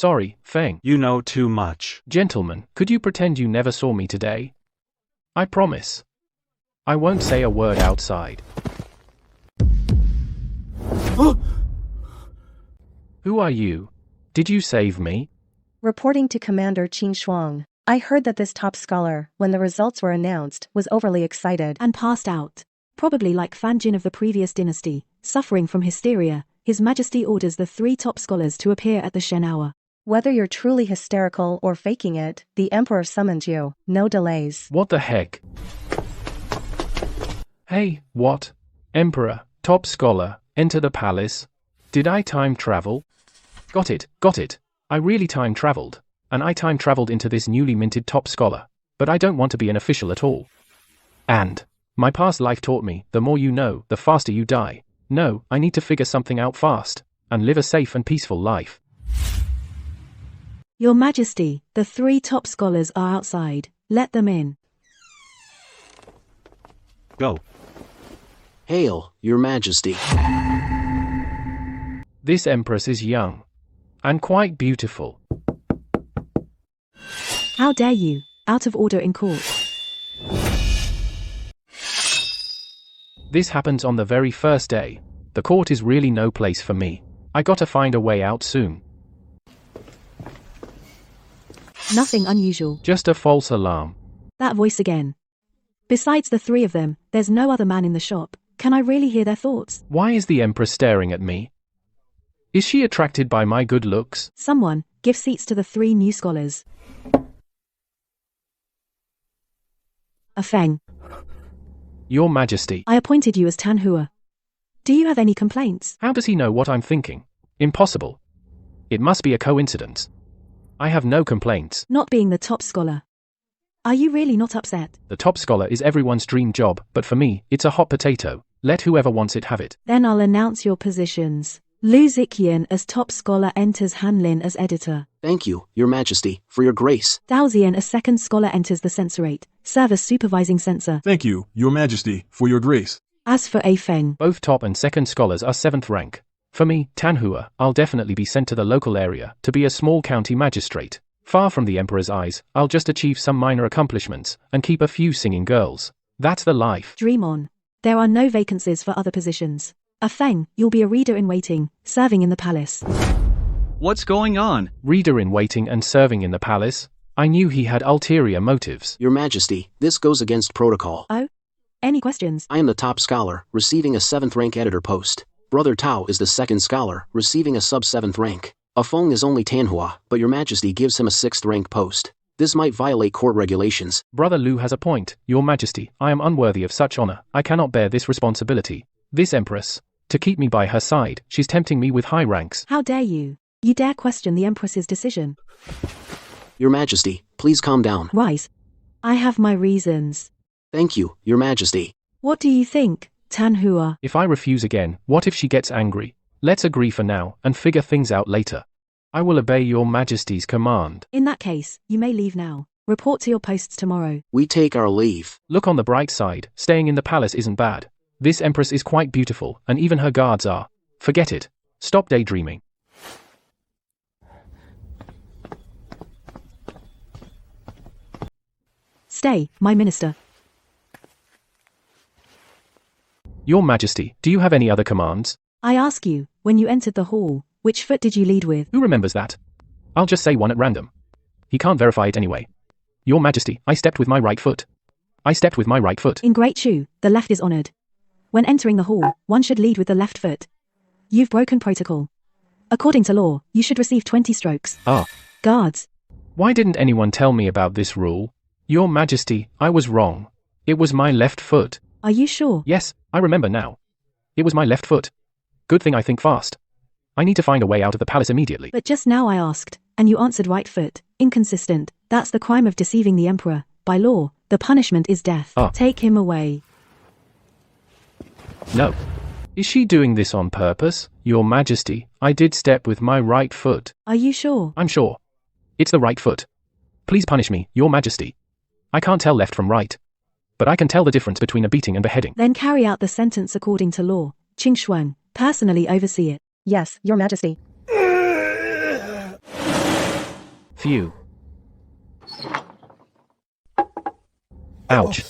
Sorry, Feng. You know too much. Gentlemen, could you pretend you never saw me today? I promise. I won't say a word outside. Who are you? Did you save me? Reporting to Commander Qing Shuang, I heard that this top scholar, when the results were announced, was overly excited and passed out. Probably like Fan Jin of the previous dynasty, suffering from hysteria, His Majesty orders the 3 top scholars to appear at the Shen hour. Whether you're truly hysterical or faking it, the Emperor summoned you. No delays. What the heck? Hey, what? Emperor, top scholar, enter the palace. Did I time travel? Got it. I really time traveled. And I time traveled into this newly minted top scholar. But I don't want to be an official at all. And my past life taught me, the more you know, the faster you die. No, I need to figure something out fast, and live a safe and peaceful life. Your Majesty, the 3 top scholars are outside. Let them in. Go. Hail, Your Majesty. This Empress is young. And quite beautiful. How dare you, out of order in court. This happens on the very first day. The court is really no place for me. I gotta find a way out soon. Nothing unusual. Just a false alarm. That voice again. Besides the 3 of them, there's no other man in the shop. Can I really hear their thoughts? Why is the Empress staring at me? Is she attracted by my good looks? Someone, give seats to the 3 new scholars. A Feng. Your Majesty. I appointed you as Tanhua. Do you have any complaints? How does he know what I'm thinking? Impossible. It must be a coincidence. I have no complaints. Not being the top scholar. Are you really not upset? The top scholar is everyone's dream job, but for me, it's a hot potato. Let whoever wants it have it. Then I'll announce your positions. Lu Ziqian as top scholar enters Han Lin as editor. Thank you, Your Majesty, for your grace. Dao Zian as second scholar enters the censorate, service supervising censor. Thank you, Your Majesty, for your grace. As for A Feng, Both top and second scholars are 7th rank. For me, Tanhua, I'll definitely be sent to the local area to be a small county magistrate. Far from the Emperor's eyes, I'll just achieve some minor accomplishments and keep a few singing girls. That's the life. dream on. There are no vacancies for other positions. A Feng, you'll be a reader in waiting, serving in the palace. What's going on? Reader in waiting and serving in the palace? I knew he had ulterior motives. Your Majesty, this goes against protocol. Oh? Any questions? I am the top scholar, receiving a 7th rank editor post. Brother Tao is the second scholar, receiving a sub-7th rank. A Feng is only Tanhua, but Your Majesty gives him a 6th rank post. This might violate court regulations. Brother Lu has a point. Your Majesty, I am unworthy of such honor. I cannot bear this responsibility. This Empress, to keep me by her side, she's tempting me with high ranks. How dare you? You dare question the Empress's decision? Your Majesty, please calm down. Wise. I have my reasons. Thank you, Your Majesty. What do you think, Tanhua? If I refuse again, what if she gets angry? Let's agree for now and figure things out later. I will obey Your Majesty's command. In that case, you may leave now. Report to your posts tomorrow. We take our leave. Look on the bright side, staying in the palace isn't bad. This Empress is quite beautiful, and even her guards are. Forget it. Stop daydreaming. Stay, my minister. Your Majesty, do you have any other commands? I ask you, when you entered the hall, which foot did you lead with? Who remembers that? I'll just say one at random. He can't verify it anyway. Your Majesty, I stepped with my right foot. I stepped with my right foot. In Great Shu, the left is honored. When entering the hall, one should lead with the left foot. You've broken protocol. According to law, you should receive 20 strokes. Ah. Guards. Why didn't anyone tell me about this rule? Your Majesty, I was wrong. It was my left foot. Are you sure? Yes, I remember now. It was my left foot. Good thing I think fast. I need to find a way out of the palace immediately. But just now I asked, and you answered right foot. Inconsistent. That's the crime of deceiving the Emperor. By law, the punishment is death. Ah. Take him away. No. Is she doing this on purpose? Your Majesty, I did step with my right foot. Are you sure? I'm sure. It's the right foot. Please punish me, Your Majesty. I can't tell left from right. But I can tell the difference between a beating and beheading. Then carry out the sentence according to law. Qing Shuang, personally oversee it. Yes, Your Majesty. Phew. Ouch.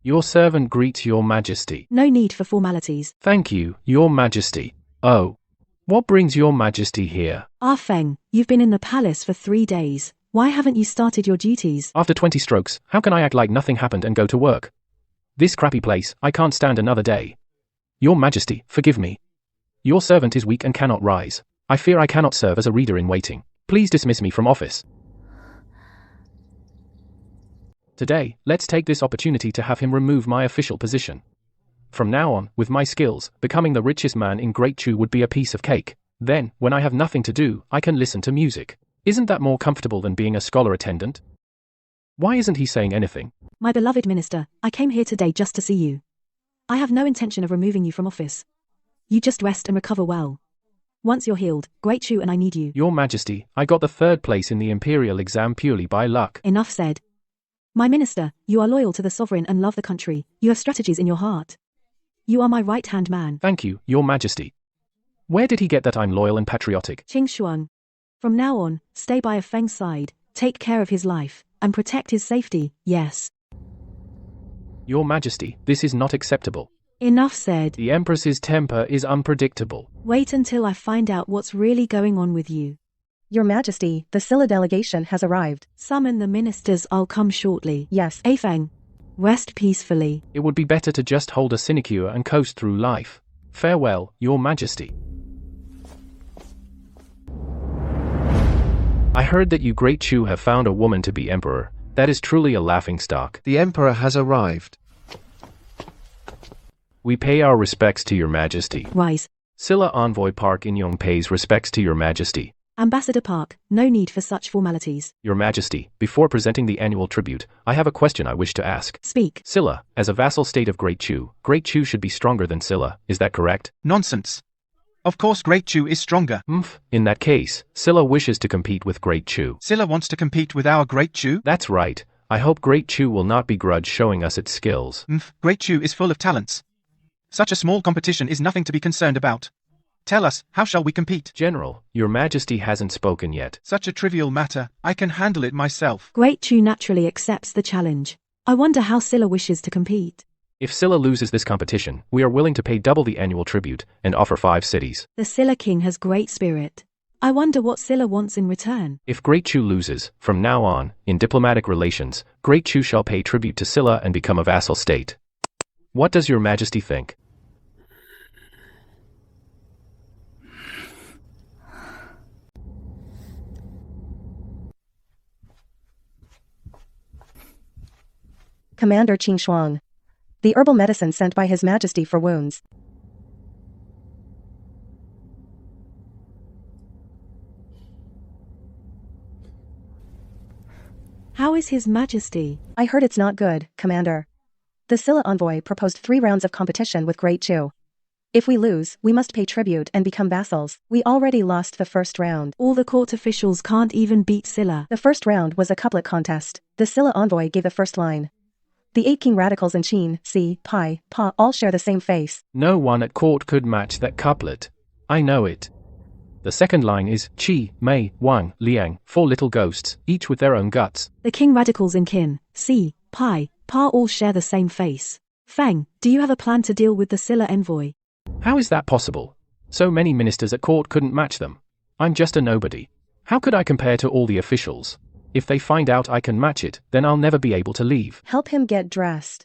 Your servant greets your majesty. No need for formalities. Thank you, your majesty. Oh. What brings your majesty here? Ah Feng, you've been in the palace for 3 days. Why haven't you started your duties? After 20 strokes, how can I act like nothing happened and go to work? This crappy place, I can't stand another day. Your majesty, forgive me. Your servant is weak and cannot rise. I fear I cannot serve as a reader in waiting. Please dismiss me from office. Today, let's take this opportunity to have him remove my official position. From now on, with my skills, becoming the richest man in Great Chu would be a piece of cake. Then, when I have nothing to do, I can listen to music. Isn't that more comfortable than being a scholar attendant? Why isn't he saying anything? My beloved minister, I came here today just to see you. I have no intention of removing you from office. You just rest and recover well. Once you're healed, Great Chu and I need you. Your majesty, I got the 3rd place in the imperial exam purely by luck. Enough said. My minister, you are loyal to the sovereign and love the country. You have strategies in your heart. You are my right-hand man. Thank you, your majesty. Where did he get that I'm loyal and patriotic? Qing Shuang. From now on, stay by Feng's side, take care of his life, and protect his safety, yes. Your majesty, this is not acceptable. Enough said. The Empress's temper is unpredictable. Wait until I find out what's really going on with you. Your Majesty, the Silla delegation has arrived. Summon the ministers, I'll come shortly. Yes. Feng, rest peacefully. It would be better to just hold a sinecure and coast through life. Farewell, your majesty. I heard that you Great Chu have found a woman to be emperor. That is truly a laughingstock. The emperor has arrived. We pay our respects to your majesty. Rise. Silla Envoy Park In-young pays respects to your majesty. Ambassador Park, no need for such formalities. Your majesty, before presenting the annual tribute, I have a question I wish to ask. Speak. Silla, as a vassal state of Great Chu should be stronger than Silla, is that correct? Nonsense. Of course Great Chu is stronger. In that case, Silla wishes to compete with Great Chu. Silla wants to compete with our Great Chu. That's right. I hope Great Chu will not begrudge showing us its skills. Great Chu is full of talents. Such a small competition is nothing to be concerned about. Tell us, how shall we compete? General, your majesty hasn't spoken yet. Such a trivial matter, I can handle it myself. Great Chu naturally accepts the challenge. I wonder how Silla wishes to compete. If Silla loses this competition, we are willing to pay double the annual tribute and offer 5 cities. The Silla king has great spirit. I wonder what Silla wants in return. If Great Chu loses, from now on, in diplomatic relations, Great Chu shall pay tribute to Silla and become a vassal state. What does your majesty think? Commander Qing Shuang. The herbal medicine sent by His Majesty for wounds. How is His Majesty? I heard it's not good, Commander. The Silla envoy proposed 3 rounds of competition with Great Chu. If we lose, we must pay tribute and become vassals. We already lost the first round. All the court officials can't even beat Silla. The first round was a couplet contest. The Silla envoy gave the first line. The 8 king radicals in Qin, Si, Pai, Pa all share the same face. No one at court could match that couplet. I know it. The second line is Qi, Mei, Wang, Liang, 4 little ghosts, each with their own guts. The king radicals in Qin, Si, Pai, Pa all share the same face. Feng, do you have a plan to deal with the Silla envoy? How is that possible? So many ministers at court couldn't match them. I'm just a nobody. How could I compare to all the officials? If they find out I can match it, then I'll never be able to leave. Help him get dressed.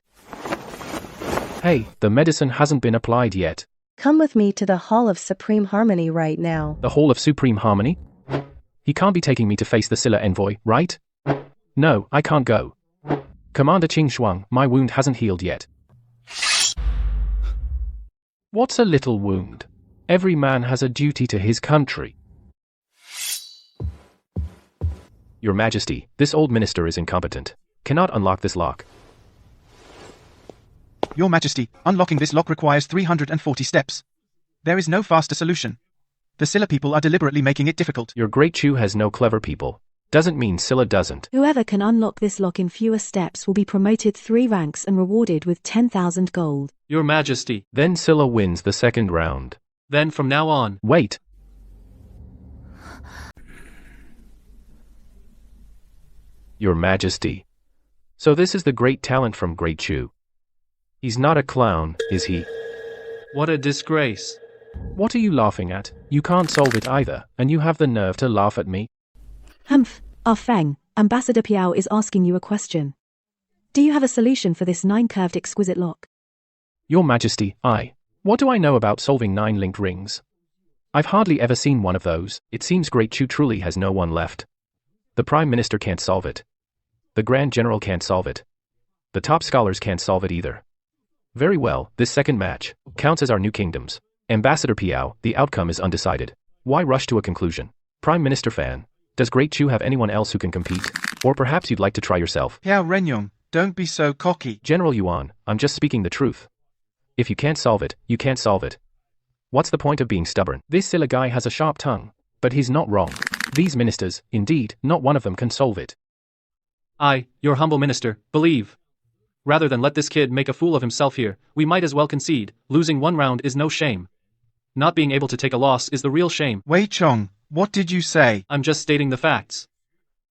Hey, the medicine hasn't been applied yet. Come with me to the Hall of Supreme Harmony right now. The Hall of Supreme Harmony? He can't be taking me to face the Silla envoy, right? No, I can't go. Commander Qing Shuang, my wound hasn't healed yet. What's a little wound? Every man has a duty to his country. Your Majesty, this old minister is incompetent. Cannot unlock this lock. Your Majesty, unlocking this lock requires 340 steps. There is no faster solution. The Silla people are deliberately making it difficult. Your Great Chu has no clever people. Doesn't mean Silla doesn't. Whoever can unlock this lock in fewer steps will be promoted 3 ranks and rewarded with 10,000 gold. Your Majesty. Then Silla wins the second round. Then from now on. Wait. Your Majesty. So this is the great talent from Great Chew. He's not a clown, is he? What a disgrace. What are you laughing at? You can't solve it either, and you have the nerve to laugh at me? Humph, Ah Feng, Ambassador Piao is asking you a question. Do you have a solution for this 9-curved exquisite lock? Your Majesty, what do I know about solving 9 linked rings? I've hardly ever seen one of those. It seems Great Chew truly has no one left. The Prime Minister can't solve it. The Grand General can't solve it. The top scholars can't solve it either. Very well, this second match counts as our new kingdoms. Ambassador Piao, the outcome is undecided. Why rush to a conclusion? Prime Minister Fan, does Great Chew have anyone else who can compete? Or perhaps you'd like to try yourself? Piao Renyong, don't be so cocky. General Yuan, I'm just speaking the truth. If you can't solve it, you can't solve it. What's the point of being stubborn? This Silla guy has a sharp tongue. But he's not wrong. These ministers, indeed, not one of them can solve it. I, your humble minister, believe. Rather than let this kid make a fool of himself here, we might as well concede. Losing 1 round is no shame. Not being able to take a loss is the real shame. Wei Chong, what did you say? I'm just stating the facts.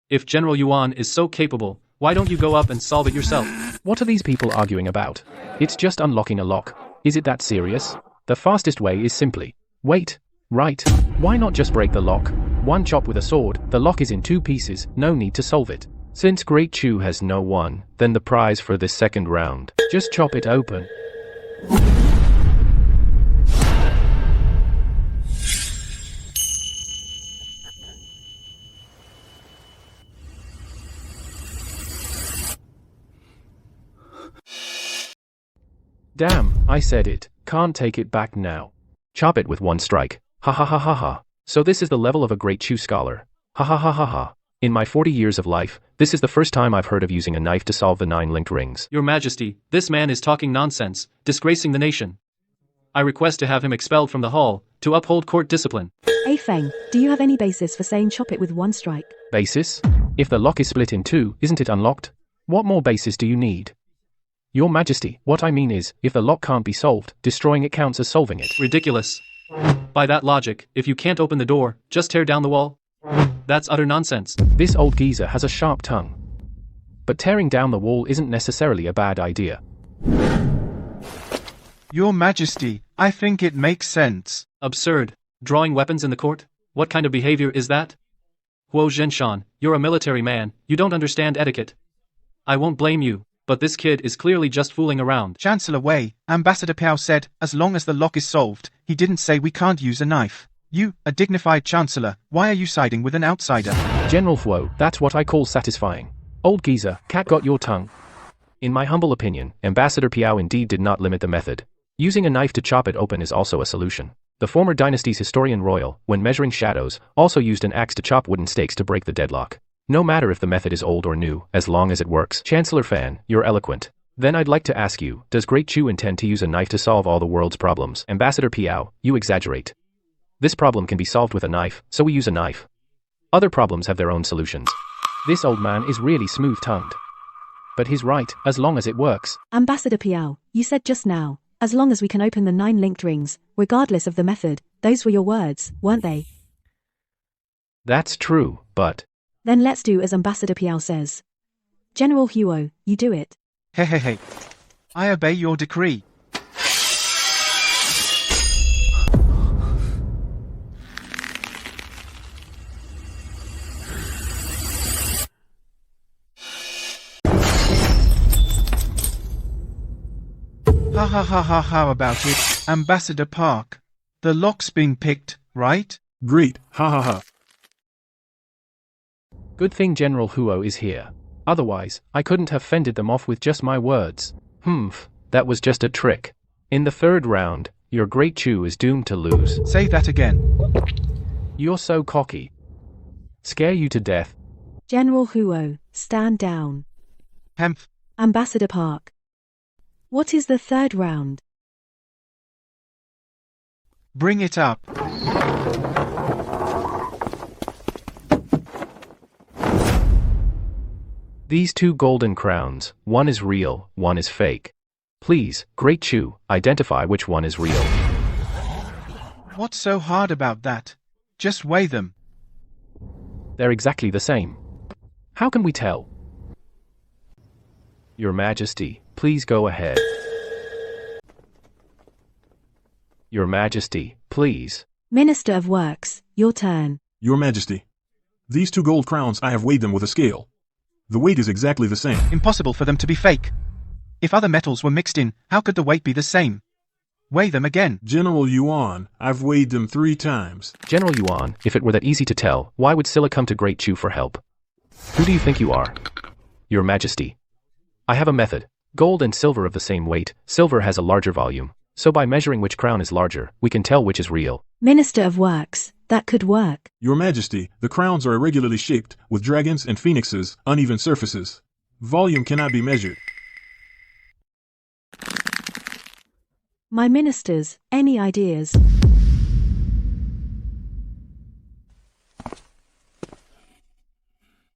If General Yuan is so capable, why don't you go up and solve it yourself? What are these people arguing about? It's just unlocking a lock. Is it that serious? The fastest way is simply, wait, right. Why not just break the lock? One chop with a sword, the lock is in 2 pieces, no need to solve it. Since Great Chew has no one, then the prize for this second round, just chop it open. Damn, I said it, can't take it back now. Chop it with 1 strike. Ha ha ha ha ha. So this is the level of a Great Chew scholar. Ha ha ha ha ha. In my 40 years of life, this is the first time I've heard of using a knife to solve the 9 linked rings. Your Majesty, this man is talking nonsense, disgracing the nation. I request to have him expelled from the hall, to uphold court discipline. Ah Feng, do you have any basis for saying chop it with 1 strike? Basis? If the lock is split in 2, isn't it unlocked? What more basis do you need? Your Majesty, what I mean is, if the lock can't be solved, destroying it counts as solving it. Ridiculous. By that logic, if you can't open the door, just tear down the wall. That's utter nonsense. This old geezer has a sharp tongue. But tearing down the wall isn't necessarily a bad idea. Your Majesty, I think it makes sense. Absurd. Drawing weapons in the court? What kind of behavior is that? Huo Zhenshan, you're a military man, you don't understand etiquette. I won't blame you. But this kid is clearly just fooling around. Chancellor Wei, Ambassador Piao said, as long as the lock is solved, he didn't say we can't use a knife. You, a dignified chancellor, why are you siding with an outsider? General Huo, that's what I call satisfying. Old geezer, cat got your tongue. In my humble opinion, Ambassador Piao indeed did not limit the method. Using a knife to chop it open is also a solution. The former dynasty's historian royal, when measuring shadows, also used an axe to chop wooden stakes to break the deadlock. No matter if the method is old or new, as long as it works. Chancellor Fan, you're eloquent. Then I'd like to ask you, does Great Chew intend to use a knife to solve all the world's problems? Ambassador Piao, you exaggerate. This problem can be solved with a knife, so we use a knife. Other problems have their own solutions. This old man is really smooth-tongued. But he's right, as long as it works. Ambassador Piao, you said just now, as long as we can open the 9 linked rings, regardless of the method, those were your words, weren't they? That's true, but... Then let's do as Ambassador Piao says. General Huo, you do it. Hey. I obey your decree. How about it, Ambassador Park? The lock's been picked, right? Great, ha ha ha. Good thing General Huo is here. Otherwise, I couldn't have fended them off with just my words. That was just a trick. In the 3rd round, your Great Chew is doomed to lose. Say that again. You're so cocky. Scare you to death. General Huo, stand down. Hemph. Ambassador Park. What is the 3rd round? Bring it up. These 2 golden crowns, one is real, one is fake. Please, Great Chew, identify which one is real. What's so hard about that? Just weigh them. They're exactly the same. How can we tell? Your Majesty, please go ahead. Your Majesty, please. Minister of Works, your turn. Your Majesty. These 2 gold crowns, I have weighed them with a scale. The weight is exactly the same. Impossible for them to be fake. If other metals were mixed in, how could the weight be the same? Weigh them again. General Yuan, I've weighed them 3 times. General Yuan, if it were that easy to tell, why would Scylla come to Great Chu for help? Who do you think you are? Your Majesty. I have a method. Gold and silver of the same weight, silver has a larger volume. So by measuring which crown is larger, we can tell which is real. Minister of Works, that could work. Your Majesty, the crowns are irregularly shaped, with dragons and phoenixes, uneven surfaces. Volume cannot be measured. My ministers, any ideas?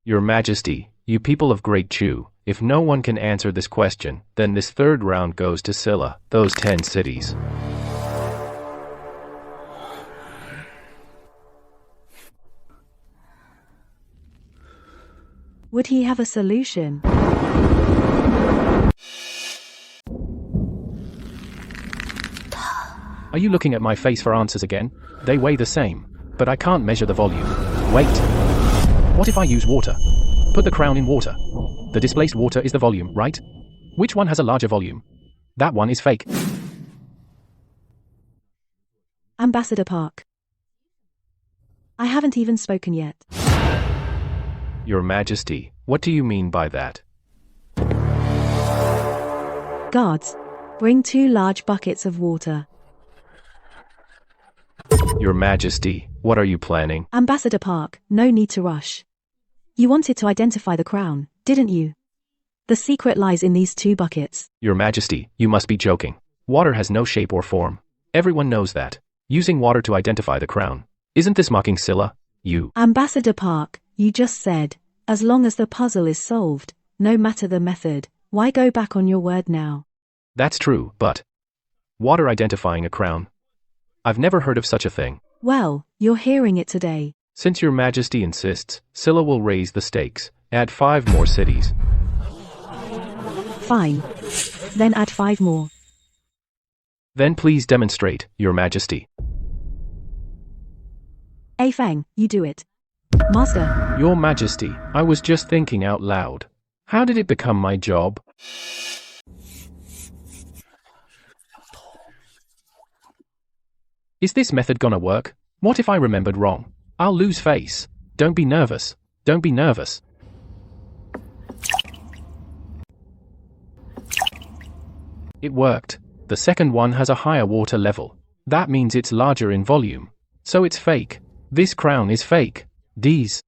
Your Majesty, you people of Great Chu, if no one can answer this question, then this 3rd round goes to Scylla, those 10 cities. Would he have a solution? Are you looking at my face for answers again? They weigh the same, but I can't measure the volume. Wait. What if I use water? Put the crown in water. The displaced water is the volume, right? Which one has a larger volume? That one is fake. Ambassador Park. I haven't even spoken yet. Your Majesty, what do you mean by that? Guards, bring 2 large buckets of water. Your Majesty, what are you planning? Ambassador Park, no need to rush. You wanted to identify the crown, didn't you? The secret lies in these 2 buckets. Your Majesty, you must be joking. Water has no shape or form. Everyone knows that. Using water to identify the crown. Isn't this mocking Scylla? You. Ambassador Park, you just said, as long as the puzzle is solved, no matter the method, why go back on your word now? That's true, but water identifying a crown? I've never heard of such a thing. Well, you're hearing it today. Since Your Majesty insists, Scylla will raise the stakes. Add 5 more cities. Fine. Then add 5 more. Then please demonstrate, Your Majesty. Feng, you do it. Master. Your Majesty, I was just thinking out loud. How did it become my job? Is this method gonna work? What if I remembered wrong? I'll lose face. Don't be nervous. Don't be nervous. It worked. The second one has a higher water level. That means it's larger in volume. So it's fake. This crown is fake. These.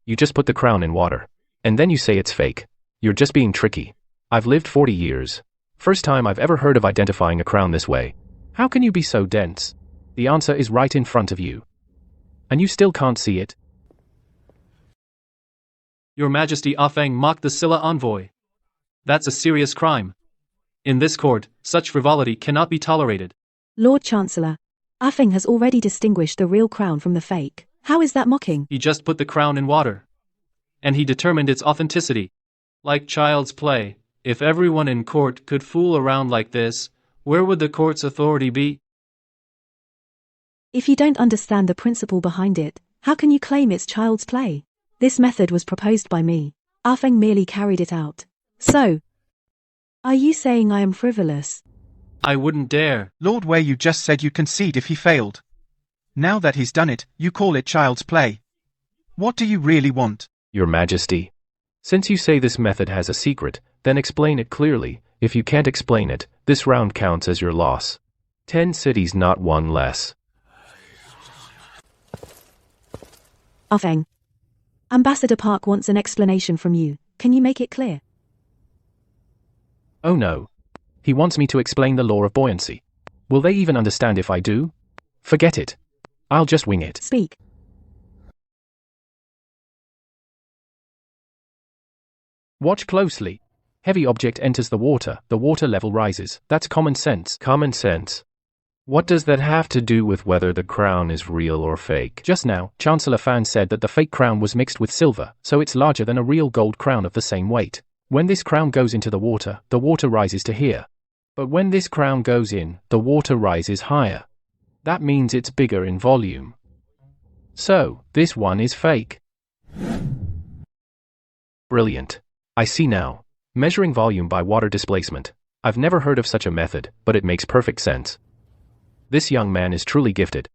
You just put the crown in water. And then you say it's fake. You're just being tricky. I've lived 40 years. First time I've ever heard of identifying a crown this way. How can you be so dense? The answer is right in front of you. And you still can't see it? Your Majesty, Feng mocked the Scylla envoy. That's a serious crime. In this court, such frivolity cannot be tolerated. Lord Chancellor, Feng has already distinguished the real crown from the fake. How is that mocking? He just put the crown in water. And he determined its authenticity. Like child's play, if everyone in court could fool around like this, where would the court's authority be? If you don't understand the principle behind it, how can you claim it's child's play? This method was proposed by me. Feng merely carried it out. So, are you saying I am frivolous? I wouldn't dare. Lord Wei, you just said you'd concede if he failed. Now that he's done it, you call it child's play. What do you really want? Your Majesty. Since you say this method has a secret, then explain it clearly. If you can't explain it, this round counts as your loss. 10 cities, not 1 less. Feng. Ambassador Park wants an explanation from you. Can you make it clear? Oh no. He wants me to explain the law of buoyancy. Will they even understand if I do? Forget it. I'll just wing it. Speak. Watch closely. Heavy object enters the water level rises. That's common sense. Common sense. What does that have to do with whether the crown is real or fake? Just now, Chancellor Fan said that the fake crown was mixed with silver, so it's larger than a real gold crown of the same weight. When this crown goes into the water rises to here. But when this crown goes in, the water rises higher. That means it's bigger in volume. So, this one is fake. Brilliant. I see now. Measuring volume by water displacement. I've never heard of such a method, but it makes perfect sense. This young man is truly gifted.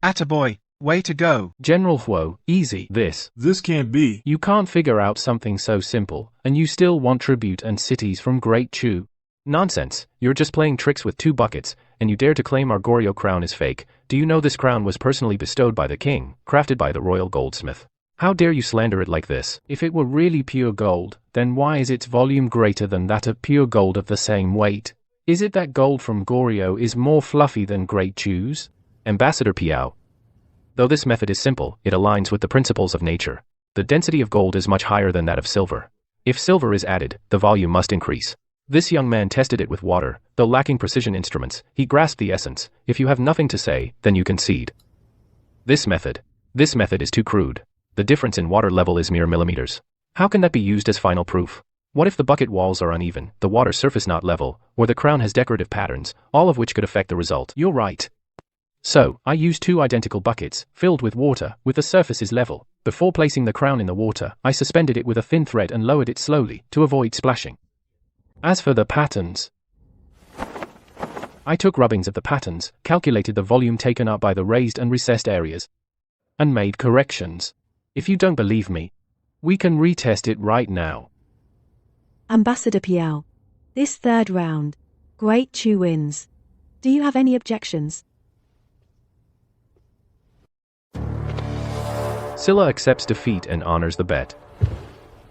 Attaboy, way to go. General Huo, easy. This can't be. You can't figure out something so simple, and you still want tribute and cities from Great Chu. Nonsense, you're just playing tricks with 2 buckets, and you dare to claim our Goryeo crown is fake. Do you know this crown was personally bestowed by the king, crafted by the royal goldsmith? How dare you slander it like this? If it were really pure gold, then why is its volume greater than that of pure gold of the same weight? Is it that gold from Goryeo is more fluffy than Great Chu's? Ambassador Piao. Though this method is simple, it aligns with the principles of nature. The density of gold is much higher than that of silver. If silver is added, the volume must increase. This young man tested it with water. Though lacking precision instruments, he grasped the essence. If you have nothing to say, then you concede. This method is too crude. The difference in water level is mere millimeters. How can that be used as final proof? What if the bucket walls are uneven, the water surface not level, or the crown has decorative patterns, all of which could affect the result? You're right. So, I used 2 identical buckets, filled with water, with the surfaces level. Before placing the crown in the water, I suspended it with a thin thread and lowered it slowly, to avoid splashing. As for the patterns, I took rubbings of the patterns, calculated the volume taken up by the raised and recessed areas, and made corrections. If you don't believe me, we can retest it right now. Ambassador Piao. This 3rd round. Great Chu wins. Do you have any objections? Scylla accepts defeat and honors the bet.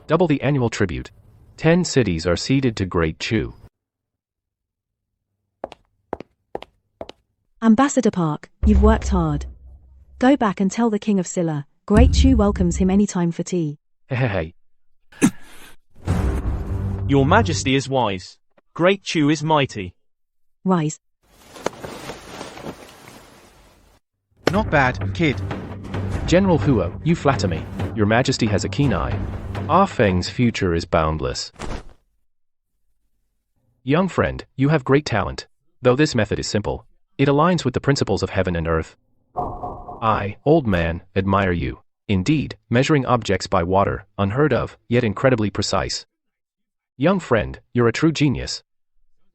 Double the annual tribute. 10 cities are ceded to Great Chu. Ambassador Park, you've worked hard. Go back and tell the King of Scylla, Great Chu welcomes him anytime for tea. Hehehe. Your Majesty is wise. Great Chu is mighty. Wise. Not bad, kid. General Huo, you flatter me. Your Majesty has a keen eye. Ah Feng's future is boundless. Young friend, you have great talent. Though this method is simple, it aligns with the principles of heaven and earth. I, old man, admire you. Indeed, measuring objects by water, unheard of, yet incredibly precise. Young friend, you're a true genius.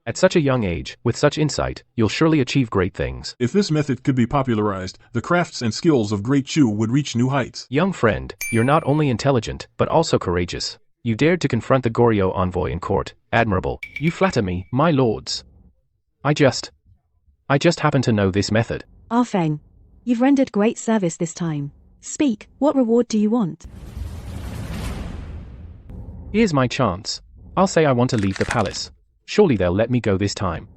At such a young age, with such insight, you'll surely achieve great things. If this method could be popularized, the crafts and skills of Great Chu would reach new heights. Young friend, you're not only intelligent, but also courageous. You dared to confront the Goryeo envoy in court. Admirable. You flatter me, my lords. I just happen to know this method. Ah Feng, you've rendered great service this time. Speak, what reward do you want? Here's my chance. I'll say I want to leave the palace. Surely they'll let me go this time.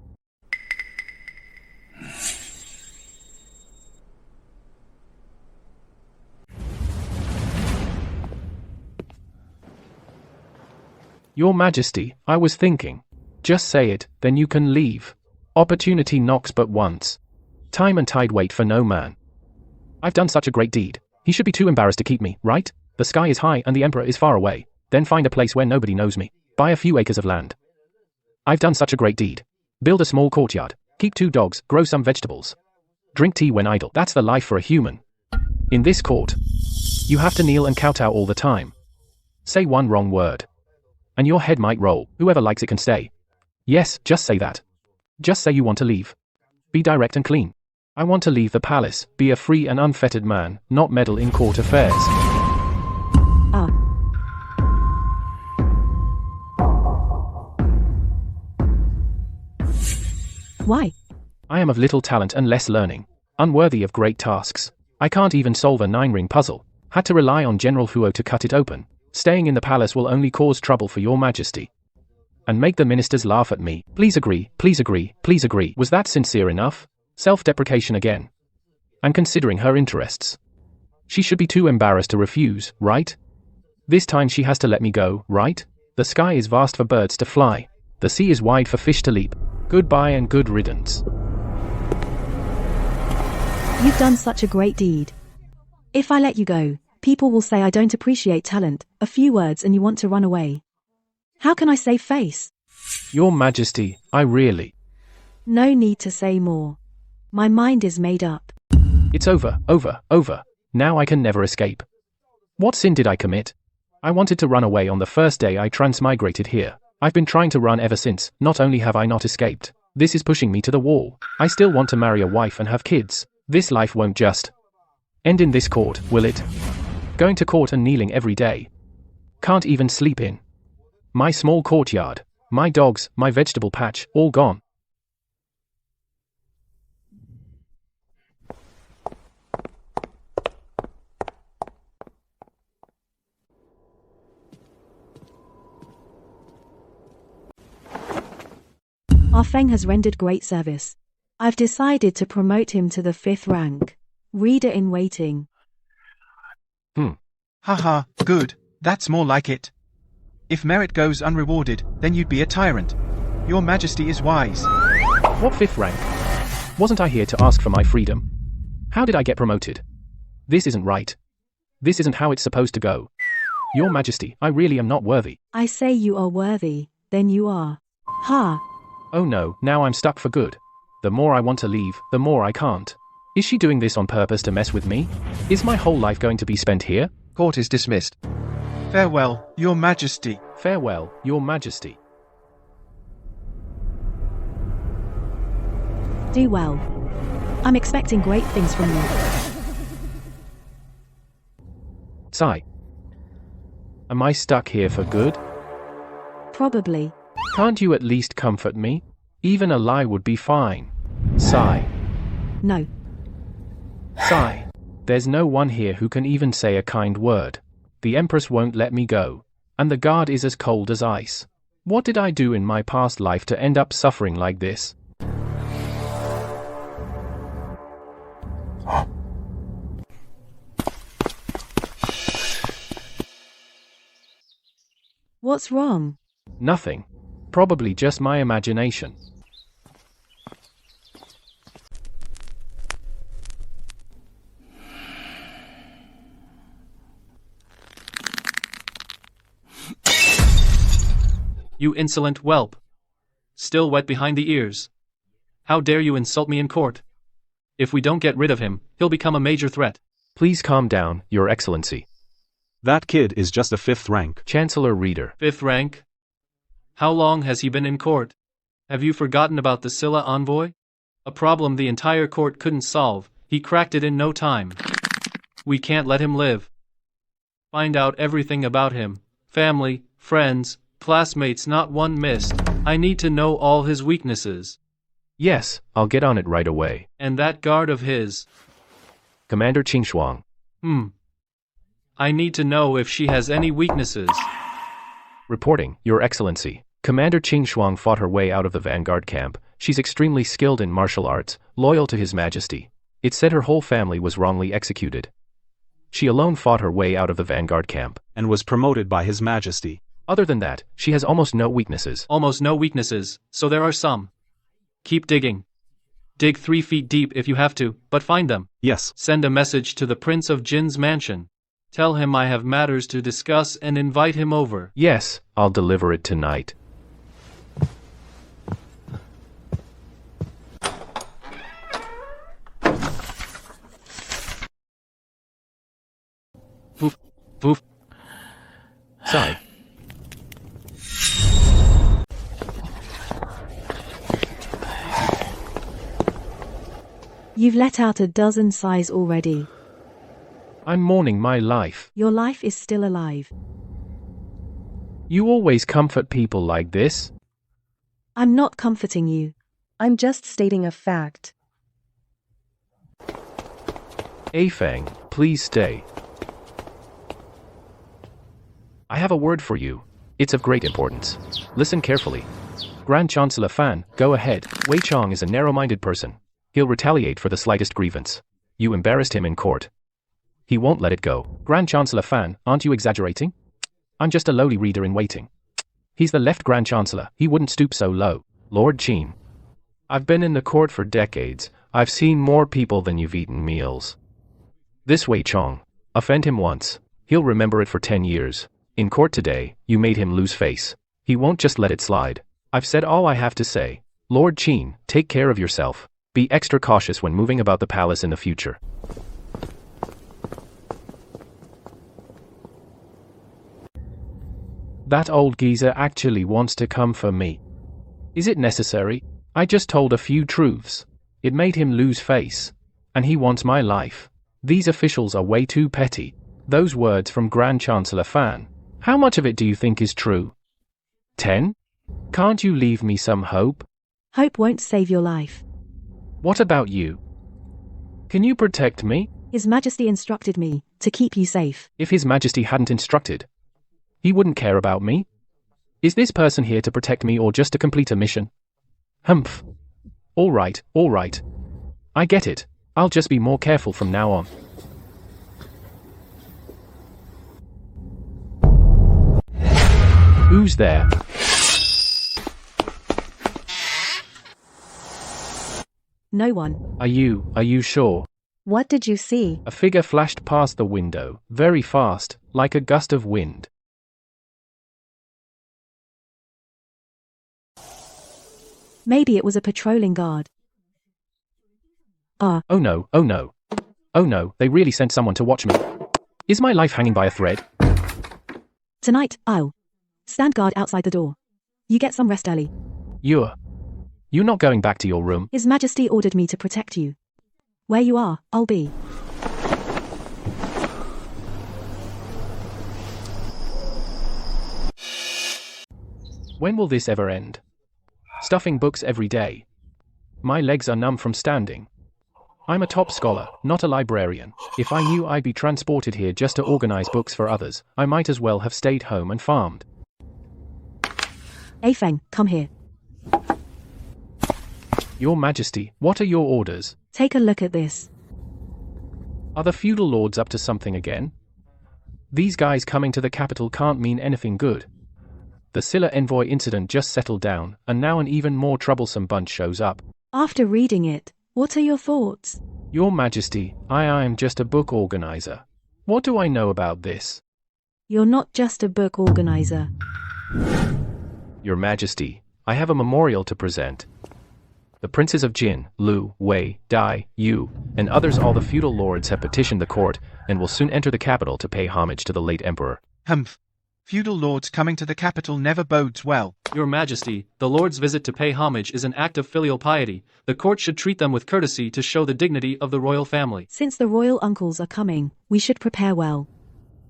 Your Majesty, I was thinking. Just say it, then you can leave. Opportunity knocks but once. Time and tide wait for no man. I've done such a great deed. He should be too embarrassed to keep me, right? The sky is high and the Emperor is far away. Then find a place where nobody knows me. Buy a few acres of land. I've done such a great deed. Build a small courtyard. Keep 2 dogs, grow some vegetables. Drink tea when idle. That's the life for a human. In this court, you have to kneel and kowtow all the time. Say one wrong word, and your head might roll. Whoever likes it can stay. Yes, just say that. Just say you want to leave. Be direct and clean. I want to leave the palace, be a free and unfettered man, not meddle in court affairs. Ah. Why? I am of little talent and less learning. Unworthy of great tasks. I can't even solve a 9-ring puzzle. Had to rely on General Huo to cut it open. Staying in the palace will only cause trouble for your Majesty. And make the ministers laugh at me. Please agree, please agree, please agree. Was that sincere enough? Self-deprecation again. I'm considering her interests. She should be too embarrassed to refuse, right? This time she has to let me go, right? The sky is vast for birds to fly. The sea is wide for fish to leap. Goodbye and good riddance. You've done such a great deed. If I let you go, People will say I don't appreciate talent, a few words and you want to run away. How can I save face? Your Majesty, I really. No need to say more. My mind is made up. It's over, over. Now I can never escape. What sin did I commit? I wanted to run away on the first day I transmigrated here. I've been trying to run ever since. Not only have I not escaped, this is pushing me to the wall. I still want to marry a wife and have kids. This life won't just end in this court, will it? Going to court and kneeling every day. Can't even sleep in my small courtyard. My dogs, my vegetable patch, all gone. Ah Feng has rendered great service. I've decided to promote him to the 5th rank. Reader in waiting. Haha, good, that's more like it. If merit goes unrewarded, then you'd be a tyrant. Your Majesty is wise. What 5th rank? Wasn't I here to ask for my freedom? How did I get promoted? This isn't right. This isn't how it's supposed to go. Your Majesty, I really am not worthy. I say you are worthy, then you are. Ha! Oh no, now I'm stuck for good. The more I want to leave, the more I can't. Is she doing this on purpose to mess with me? Is my whole life going to be spent here? Court is dismissed. Farewell, Your Majesty. Farewell, Your Majesty. Do well. I'm expecting great things from you. Sigh. Am I stuck here for good? Probably. Can't you at least comfort me? Even a lie would be fine. Sigh. No. Sigh. There's no one here who can even say a kind word. The Empress won't let me go. And the guard is as cold as ice. What did I do in my past life to end up suffering like this? What's wrong? Nothing. Probably just my imagination. You insolent whelp. Still wet behind the ears. How dare you insult me in court? If we don't get rid of him, he'll become a major threat. Please calm down, Your Excellency. That kid is just a 5th rank. Chancellor Reader. 5th rank? How long has he been in court? Have you forgotten about the Scylla envoy? A problem the entire court couldn't solve. He cracked it in no time. We can't let him live. Find out everything about him. Family, friends, classmates, not one missed. I need to know all his weaknesses. Yes, I'll get on it right away. And that guard of his. Commander Qingxuang. I need to know if she has any weaknesses. Reporting, Your Excellency. Commander Qingxuang fought her way out of the vanguard camp. She's extremely skilled in martial arts, loyal to His Majesty. It said her whole family was wrongly executed. She alone fought her way out of the vanguard camp. And was promoted by His Majesty. Other than that, she has almost no weaknesses. Almost no weaknesses, so there are some. Keep digging. Dig 3 feet deep if you have to, but find them. Yes. Send a message to the Prince of Jin's mansion. Tell him I have matters to discuss and invite him over. Yes, I'll deliver it tonight. Poof, poof. Sigh. You've let out a dozen sighs already. I'm mourning my life. Your life is still alive. You always comfort people like this? I'm not comforting you. I'm just stating a fact. Feng, please stay. I have a word for you. It's of great importance. Listen carefully. Grand Chancellor Fan, go ahead. Wei Chong is a narrow-minded person. He'll retaliate for the slightest grievance. You embarrassed him in court. He won't let it go. Grand Chancellor Fan, aren't you exaggerating? I'm just a lowly reader in waiting. He's the left Grand Chancellor. He wouldn't stoop so low. Lord Qin. I've been in the court for decades. I've seen more people than you've eaten meals. This Wei Chong. Offend him once. He'll remember it for 10 years. In court today, you made him lose face. He won't just let it slide. I've said all I have to say. Lord Qin, take care of yourself. Be extra cautious when moving about the palace in the future. That old geezer actually wants to come for me. Is it necessary? I just told a few truths. It made him lose face. And he wants my life. These officials are way too petty. Those words from Grand Chancellor Fan. How much of it do you think is true? 10? Can't you leave me some hope? Hope won't save your life. What about you? Can you protect me? His Majesty instructed me to keep you safe. If His Majesty hadn't instructed, he wouldn't care about me? Is this person here to protect me or just to complete a mission? Humph. All right. I get it. I'll just be more careful from now on. Who's there? No one. Are you sure? What did you see? A figure flashed past the window, very fast, like a gust of wind. Maybe it was a patrolling guard. Oh no, they really sent someone to watch me. Is my life hanging by a thread? Tonight, I'll stand guard outside the door. You get some rest early. You're not going back to your room. His Majesty ordered me to protect you. Where you are, I'll be. When will this ever end? Stuffing books every day. My legs are numb from standing. I'm a top scholar, not a librarian. If I knew I'd be transported here just to organize books for others, I might as well have stayed home and farmed. Afeng, come here. Your Majesty, what are your orders? Take a look at this. Are the feudal lords up to something again? These guys coming to the capital can't mean anything good. The Scylla envoy incident just settled down, and now an even more troublesome bunch shows up. After reading it, what are your thoughts? Your Majesty, I am just a book organizer. What do I know about this? You're not just a book organizer. Your Majesty, I have a memorial to present. The princes of Jin, Lu, Wei, Dai, Yu, and others, all the feudal lords, have petitioned the court and will soon enter the capital to pay homage to the late emperor. Humph. Feudal lords coming to the capital never bodes well. Your Majesty, the Lord's visit to pay homage is an act of filial piety. The court should treat them with courtesy to show the dignity of the royal family. Since the royal uncles are coming, we should prepare well.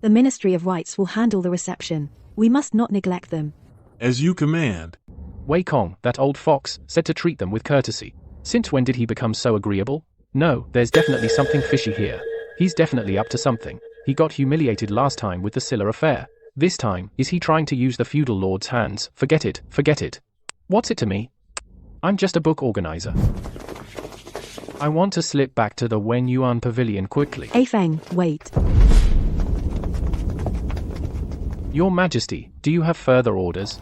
The Ministry of Rights will handle the reception. We must not neglect them. As you command. Wei Kong, that old fox, said to treat them with courtesy. Since when did he become so agreeable? No, there's definitely something fishy here. He's definitely up to something. He got humiliated last time with the Scylla affair. This time, is he trying to use the feudal lord's hands? Forget it. What's it to me? I'm just a book organizer. I want to slip back to the Wen Yuan Pavilion quickly. Afeng, wait. Your Majesty, do you have further orders?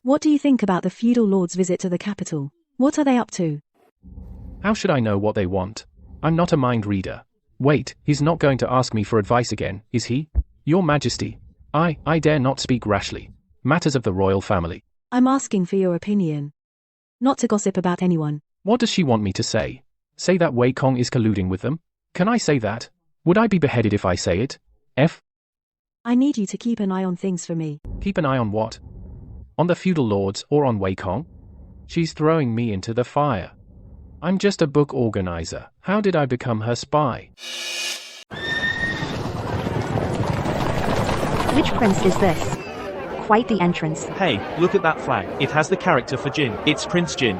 What do you think about the feudal lord's visit to the capital? What are they up to? How should I know what they want? I'm not a mind reader. Wait, he's not going to ask me for advice again, is he? Your Majesty, I dare not speak rashly. Matters of the royal family. I'm asking for your opinion. Not to gossip about anyone. What does she want me to say? Say that Wei Kong is colluding with them? Can I say that? Would I be beheaded if I say it? I need you to keep an eye on things for me. Keep an eye on what? On the feudal lords or on Wei Kong? She's throwing me into the fire. I'm just a book organizer. How did I become her spy? Which prince is this? Quite the entrance. Hey, look at that flag. It has the character for Jin. It's Prince Jin.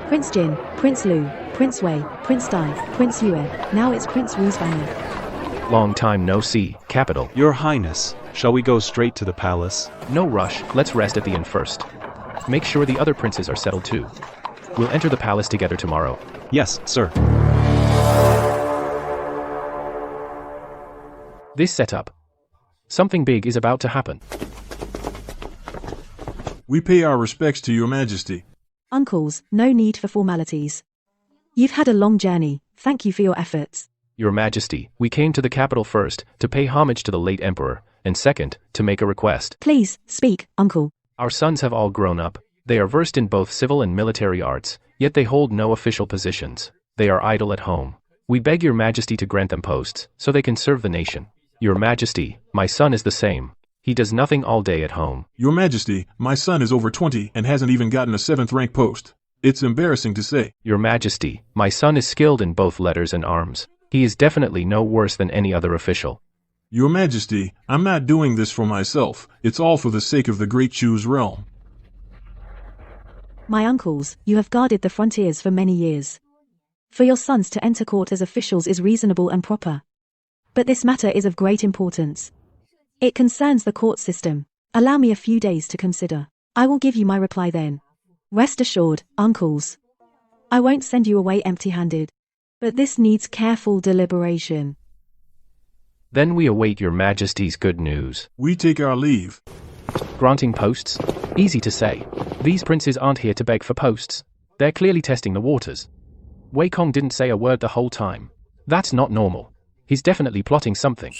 Prince Jin, Prince Lu, Prince Wei, Prince Dai, Prince Yue. Now it's Prince Wu's banner. Long time no see, capital. Your Highness, shall we go straight to the palace? No rush, let's rest at the inn first. Make sure the other princes are settled too. We'll enter the palace together tomorrow. Yes, sir. This setup. Something big is about to happen. We pay our respects to Your Majesty. Uncles, no need for formalities. You've had a long journey. Thank you for your efforts. Your Majesty, we came to the capital first, to pay homage to the late emperor, and second, to make a request. Please, speak, uncle. Our sons have all grown up. They are versed in both civil and military arts, yet they hold no official positions. They are idle at home. We beg your Majesty to grant them posts, so they can serve the nation. Your Majesty, my son is the same. He does nothing all day at home. Your Majesty, my son is over 20 and hasn't even gotten a 7th rank post. It's embarrassing to say. Your Majesty, my son is skilled in both letters and arms. He is definitely no worse than any other official. Your Majesty, I'm not doing this for myself. It's all for the sake of the Great Chu's realm. My uncles, you have guarded the frontiers for many years. For your sons to enter court as officials is reasonable and proper. But this matter is of great importance. It concerns the court system. Allow me a few days to consider. I will give you my reply then. Rest assured, uncles. I won't send you away empty-handed. But this needs careful deliberation. Then we await your Majesty's good news. We take our leave. Granting posts? Easy to say. These princes aren't here to beg for posts. They're clearly testing the waters. Wei Kong didn't say a word the whole time. That's not normal. He's definitely plotting something.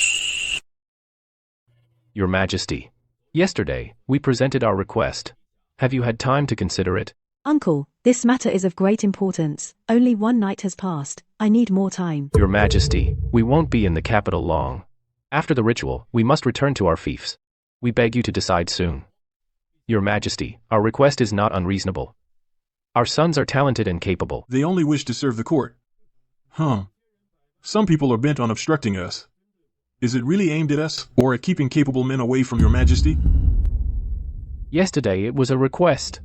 Your Majesty. Yesterday, we presented our request. Have you had time to consider it? Uncle, this matter is of great importance. Only one night has passed. I need more time. Your Majesty, we won't be in the capital long. After the ritual, we must return to our fiefs. We beg you to decide soon. Your Majesty, our request is not unreasonable. Our sons are talented and capable. They only wish to serve the court. Some people are bent on obstructing us. Is it really aimed at us, or at keeping capable men away from your Majesty? Yesterday it was a request.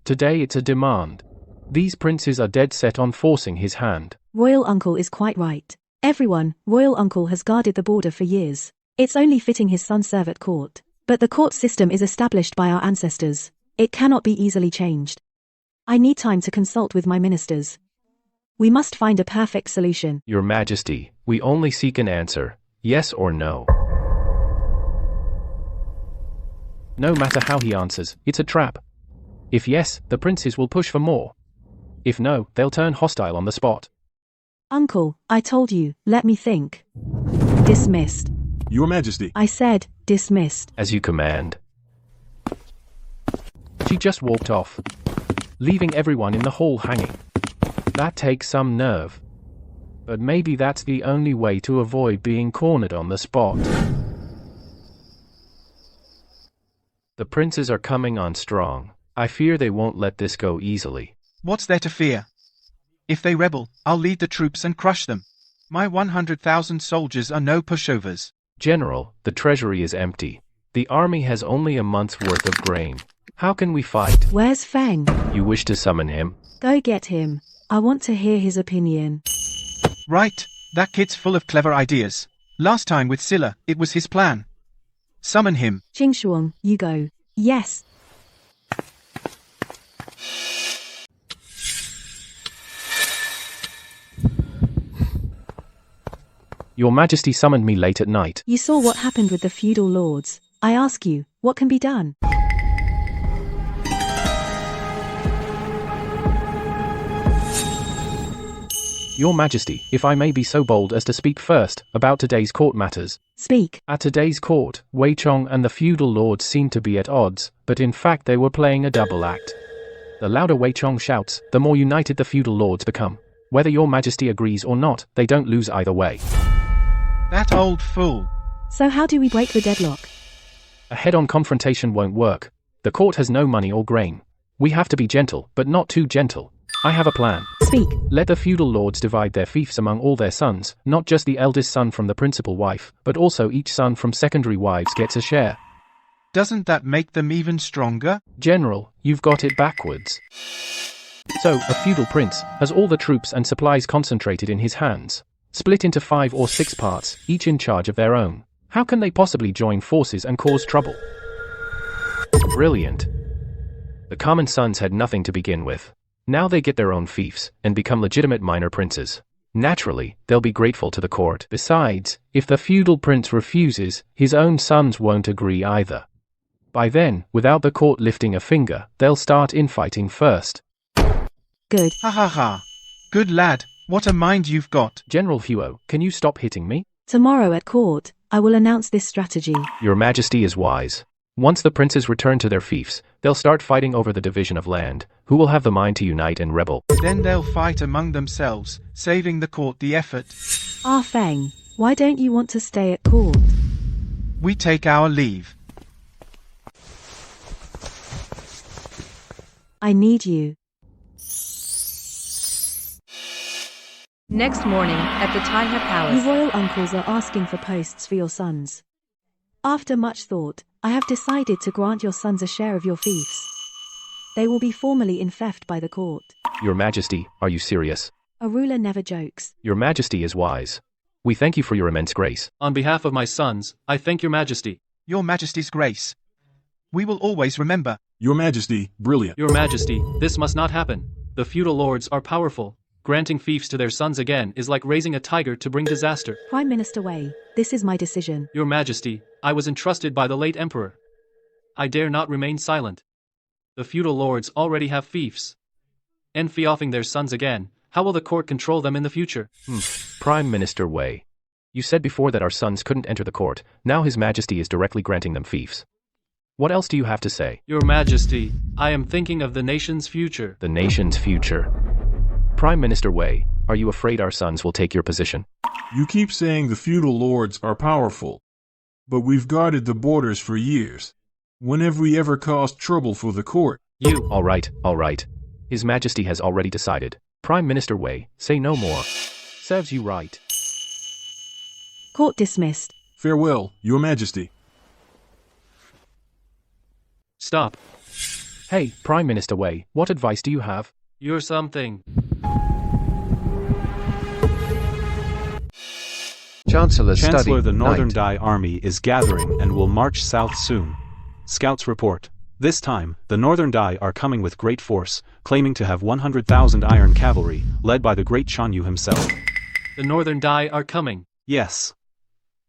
Today it's a demand. These princes are dead set on forcing his hand. Royal uncle is quite right. Everyone, royal uncle has guarded the border for years. It's only fitting his son serve at court. But the court system is established by our ancestors. It cannot be easily changed. I need time to consult with my ministers. We must find a perfect solution. Your Majesty, we only seek an answer, yes or no. No matter how he answers, it's a trap. If yes, the princes will push for more. If no, they'll turn hostile on the spot. Uncle, I told you, let me think. Dismissed. Your Majesty. I said, dismissed. As you command. She just walked off, leaving everyone in the hall hanging. That takes some nerve. But maybe that's the only way to avoid being cornered on the spot. The princes are coming on strong. I fear they won't let this go easily. What's there to fear? If they rebel, I'll lead the troops and crush them. My 100,000 soldiers are no pushovers. General, the treasury is empty. The army has only a month's worth of grain. How can we fight? Where's Feng? You wish to summon him? Go get him. I want to hear his opinion. Right, that kid's full of clever ideas. Last time with Silla, it was his plan. Summon him. Jingshuang, you go. Yes. Your Majesty summoned me late at night. You saw what happened with the feudal lords. I ask you, what can be done? Your Majesty, if I may be so bold as to speak first about today's court matters. Speak. At today's court, Wei Chong and the feudal lords seemed to be at odds, but in fact they were playing a double act. The louder Wei Chong shouts, the more united the feudal lords become. Whether your Majesty agrees or not, they don't lose either way. That old fool. So how do we break the deadlock? A head-on confrontation won't work. The court has no money or grain. We have to be gentle, but not too gentle. I have a plan. Speak. Let the feudal lords divide their fiefs among all their sons, not just the eldest son from the principal wife, but also each son from secondary wives gets a share. Doesn't that make them even stronger? General, you've got it backwards. So, a feudal prince has all the troops and supplies concentrated in his hands, split into 5 or 6 parts, each in charge of their own. How can they possibly join forces and cause trouble? Brilliant. The common sons had nothing to begin with. Now they get their own fiefs, and become legitimate minor princes. Naturally, they'll be grateful to the court. Besides, if the feudal prince refuses, his own sons won't agree either. By then, without the court lifting a finger, they'll start infighting first. Good. Ha ha ha. Good lad, What a mind you've got. General Huo, can you stop hitting me? Tomorrow at court, I will announce this strategy. Your Majesty is wise. Once the princes return to their fiefs, they'll start fighting over the division of land. Who will have the mind to unite and rebel? Then they'll fight among themselves, saving the court the effort. Ah Feng, why don't you want to stay at court? We take our leave. I need you. Next morning, at the Taihe You Palace. royal uncles are asking for posts for your sons. After much thought, I have decided to grant your sons a share of your fiefs. They will be formally infeft by the court. Your Majesty, are you serious? A ruler never jokes. Your Majesty is wise. We thank you for your immense grace. On behalf of my sons, I thank your Majesty. Your Majesty's grace. We will always remember. Your Majesty, brilliant. Your Majesty, this must not happen. The feudal lords are powerful. Granting fiefs to their sons again is like raising a tiger to bring disaster. Prime Minister Wei, this is my decision. Your Majesty, I was entrusted by the late emperor. I dare not remain silent. The feudal lords already have fiefs. And offing their sons again, how will the court control them in the future? Prime Minister Wei. You said before that our sons couldn't enter the court. Now His Majesty is directly granting them fiefs. What else do you have to say? Your Majesty, I am thinking of the nation's future. The nation's future. Prime Minister Wei, are you afraid our sons will take your position? You keep saying the feudal lords are powerful. But we've guarded the borders for years. When have we ever caused trouble for the court? You. All right. His Majesty has already decided. Prime Minister Wei, say no more. Serves you right. Court dismissed. Farewell, Your Majesty. Stop. Hey, Prime Minister Wei, what advice do you have? You're something. Chancellor, study the Northern night. Dai Army is gathering and will march south soon. Scouts report. This time, the Northern Dai are coming with great force, claiming to have 100,000 iron cavalry, led by the great Shan Yu himself. The Northern Dai are coming. Yes.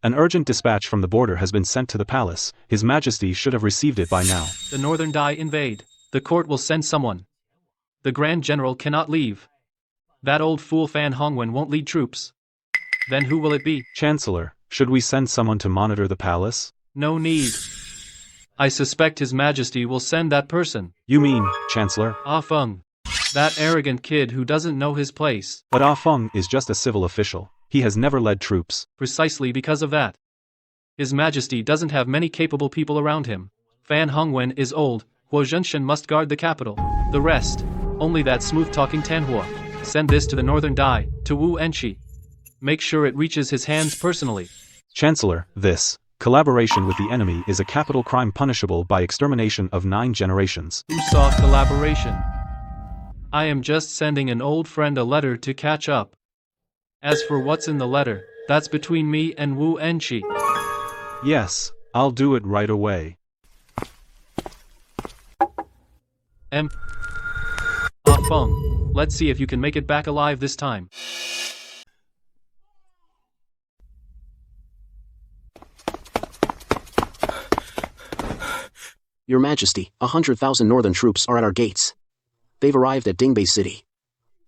An urgent dispatch from the border has been sent to the palace. His Majesty should have received it by now. The Northern Dai invade. The court will send someone. The Grand General cannot leave. That old fool Fan Hongwen won't lead troops. Then who will it be? Chancellor, should we send someone to monitor the palace? No need. I suspect His Majesty will send that person. You mean, Chancellor? Ah Feng. That arrogant kid who doesn't know his place. But Ah Feng is just a civil official. He has never led troops. Precisely because of that. His Majesty doesn't have many capable people around him. Fan Hongwen is old. Huo Zhenshen must guard the capital. The rest, only that smooth-talking Tanhua. Send this to the Northern Dai, to Wu Enchi. Make sure it reaches his hands personally. Chancellor, this collaboration with the enemy is a capital crime punishable by extermination of 9 generations. Who saw collaboration? I am just sending an old friend a letter to catch up. As for what's in the letter, that's between me and Wu Enchi. Yes, I'll do it right away. Ah Feng, let's see if you can make it back alive this time. Your Majesty, 100,000 northern troops are at our gates. They've arrived at Dingbei City.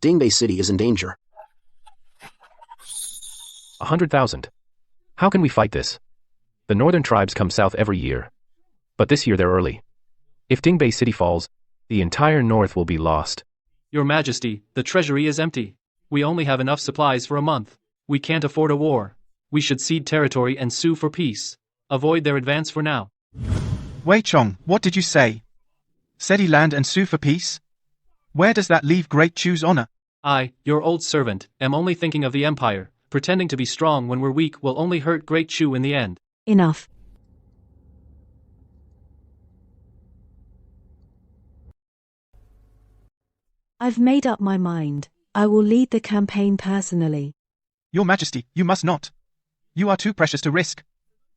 Dingbei City is in danger. 100,000. How can we fight this? The northern tribes come south every year. But this year they're early. If Dingbei City falls, the entire north will be lost. Your Majesty, the treasury is empty. We only have enough supplies for a month. We can't afford a war. We should cede territory and sue for peace. Avoid their advance for now. Wei Chong, what did you say? Said he land and sue for peace? Where does that leave Great Chu's honor? I, your old servant, am only thinking of the empire. Pretending to be strong when we're weak will only hurt Great Chu in the end. Enough. I've made up my mind. I will lead the campaign personally. Your Majesty, you must not. You are too precious to risk.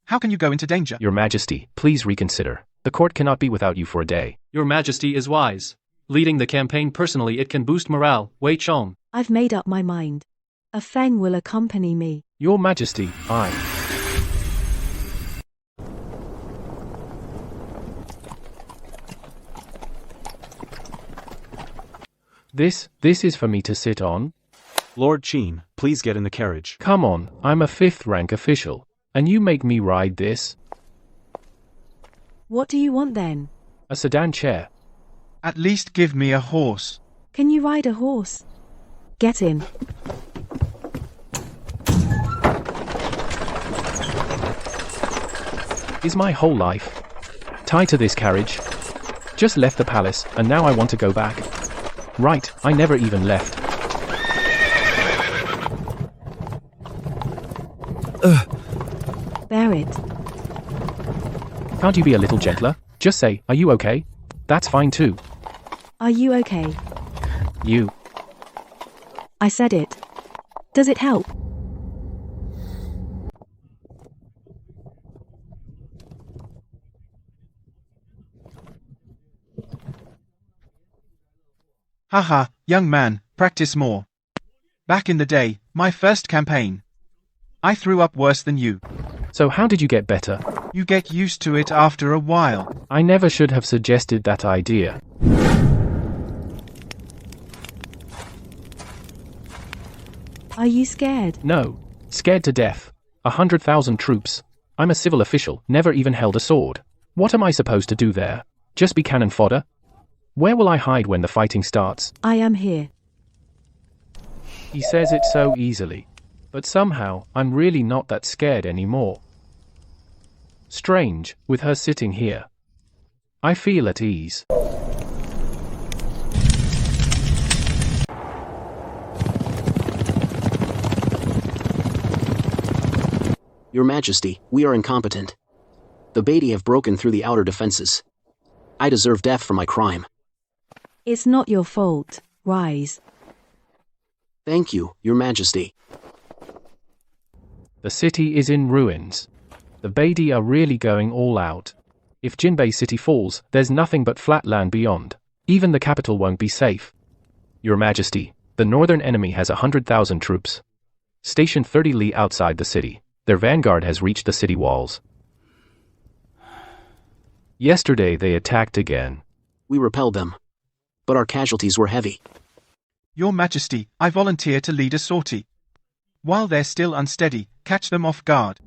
How can you go into danger? Your Majesty, please reconsider. The court cannot be without you for a day. Your Majesty is wise. Leading the campaign personally, it can boost morale. Wei Chong. I've made up my mind. A Feng will accompany me. Your Majesty, I... This is for me to sit on? Lord Qin, please get in the carriage. Come on, I'm a 5th rank official, and you make me ride this? What do you want then? A sedan chair. At least give me a horse. Can you ride a horse? Get in. Is my whole life tied to this carriage? Just left the palace, and now I want to go back. Right, I never even left. Bear it. Can't you be a little gentler? Just say, are you okay? That's fine too. Are you okay? You. I said it. Does it help? Haha, young man, practice more. Back in the day, my first campaign, I threw up worse than you. So how did you get better? You get used to it after a while. I never should have suggested that idea. Are you scared? No. Scared to death. 100,000 troops. I'm a civil official, never even held a sword. What am I supposed to do there? Just be cannon fodder? Where will I hide when the fighting starts? I am here. He says it so easily. But somehow, I'm really not that scared anymore. Strange, with her sitting here. I feel at ease. Your Majesty, we are incompetent. The Beatty have broken through the outer defenses. I deserve death for my crime. It's not your fault. Rise. Thank you, Your Majesty. The city is in ruins. The Beatty are really going all out. If Jinbei City falls, there's nothing but flat land beyond. Even the capital won't be safe. Your Majesty, the northern enemy has 100,000 troops. Stationed 30 li outside the city. Their vanguard has reached the city walls. Yesterday they attacked again. We repelled them. But our casualties were heavy. Your Majesty, I volunteer to lead a sortie. While they're still unsteady, catch them off guard.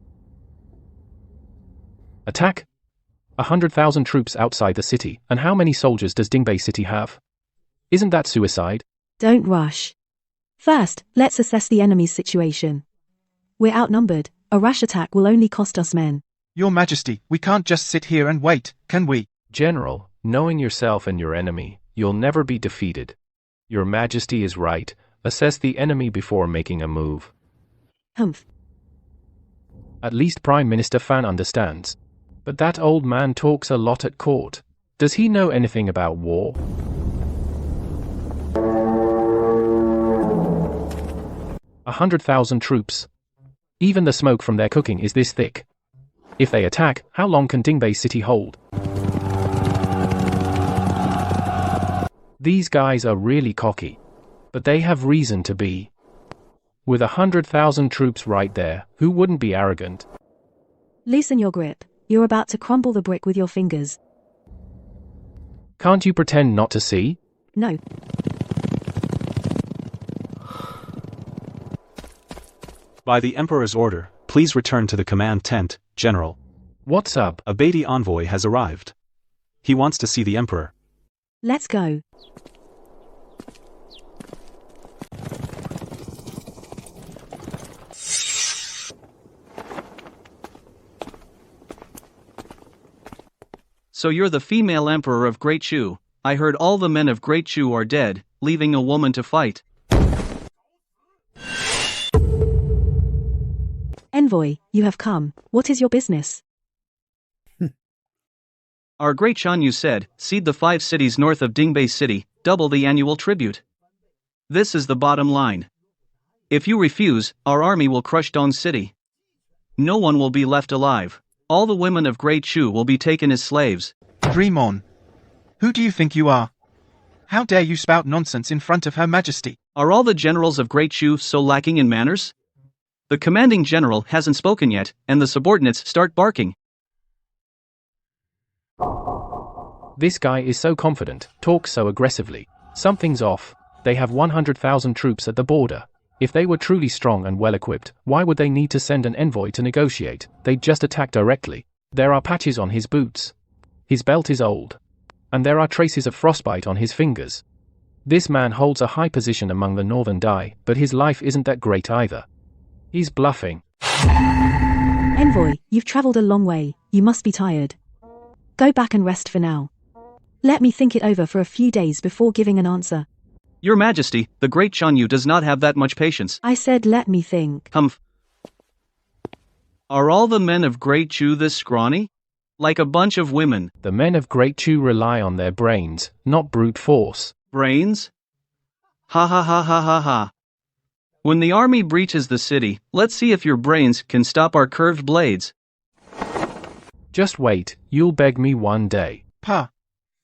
Attack? 100,000 troops outside the city, and how many soldiers does Jinbei City have? Isn't that suicide? Don't rush. First, let's assess the enemy's situation. We're outnumbered. A rash attack will only cost us men. Your Majesty, we can't just sit here and wait, can we? General, knowing yourself and your enemy, you'll never be defeated. Your Majesty is right. Assess the enemy before making a move. Humph. At least Prime Minister Fan understands. But that old man talks a lot at court. Does he know anything about war? A 100,000 troops. Even the smoke from their cooking is this thick. If they attack, how long can Jinbei City hold? These guys are really cocky. But they have reason to be. With 100,000 troops right there, who wouldn't be arrogant? Loosen your grip. You're about to crumble the brick with your fingers. Can't you pretend not to see? No. By the Emperor's order, please return to the command tent, General. What's up? A Beatty envoy has arrived. He wants to see the Emperor. Let's go. So you're the female emperor of Great Shu. I heard all the men of Great Shu are dead, leaving a woman to fight. Envoy, you have come. What is your business? Our great Shanyu said, cede the 5 cities north of Jinbei City, double the annual tribute. This is the bottom line. If you refuse, our army will crush Dong City. No one will be left alive. All the women of Great Shu will be taken as slaves. Dream on. Who do you think you are? How dare you spout nonsense in front of Her Majesty? Are all the generals of Great Shu so lacking in manners? The commanding general hasn't spoken yet, and the subordinates start barking. This guy is so confident, talks so aggressively. Something's off. They have 100,000 troops at the border. If they were truly strong and well-equipped, why would they need to send an envoy to negotiate? They'd just attack directly. There are patches on his boots. His belt is old. And there are traces of frostbite on his fingers. This man holds a high position among the Northern Dai, but his life isn't that great either. He's bluffing. Envoy, you've traveled a long way, you must be tired. Go back and rest for now. Let me think it over for a few days before giving an answer. Your Majesty, the great Chanyu does not have that much patience. I said let me think. Humph. Are all the men of Great Chu this scrawny? Like a bunch of women. The men of Great Chu rely on their brains, not brute force. Brains? Ha ha ha ha ha ha. When the army breaches the city, let's see if your brains can stop our curved blades. Just wait, you'll beg me one day. Pa.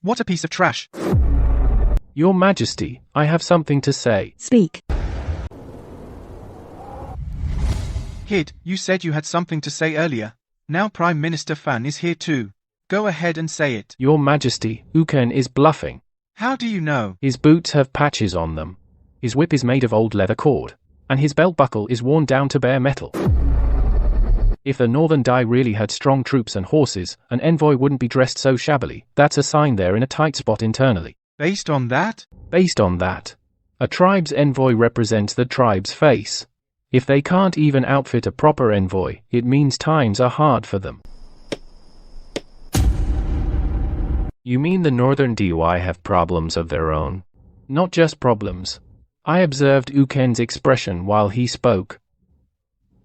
What a piece of trash. Your Majesty, I have something to say. Speak. Kid, you said you had something to say earlier. Now Prime Minister Fan is here too. Go ahead and say it. Your Majesty, Uken is bluffing. How do you know? His boots have patches on them. His whip is made of old leather cord. And his belt buckle is worn down to bare metal. If the Northern Dai really had strong troops and horses, an envoy wouldn't be dressed so shabbily. That's a sign they're in a tight spot internally. Based on that? Based on that. A tribe's envoy represents the tribe's face. If they can't even outfit a proper envoy, it means times are hard for them. You mean the Northern Dai have problems of their own? Not just problems. I observed Uken's expression while he spoke.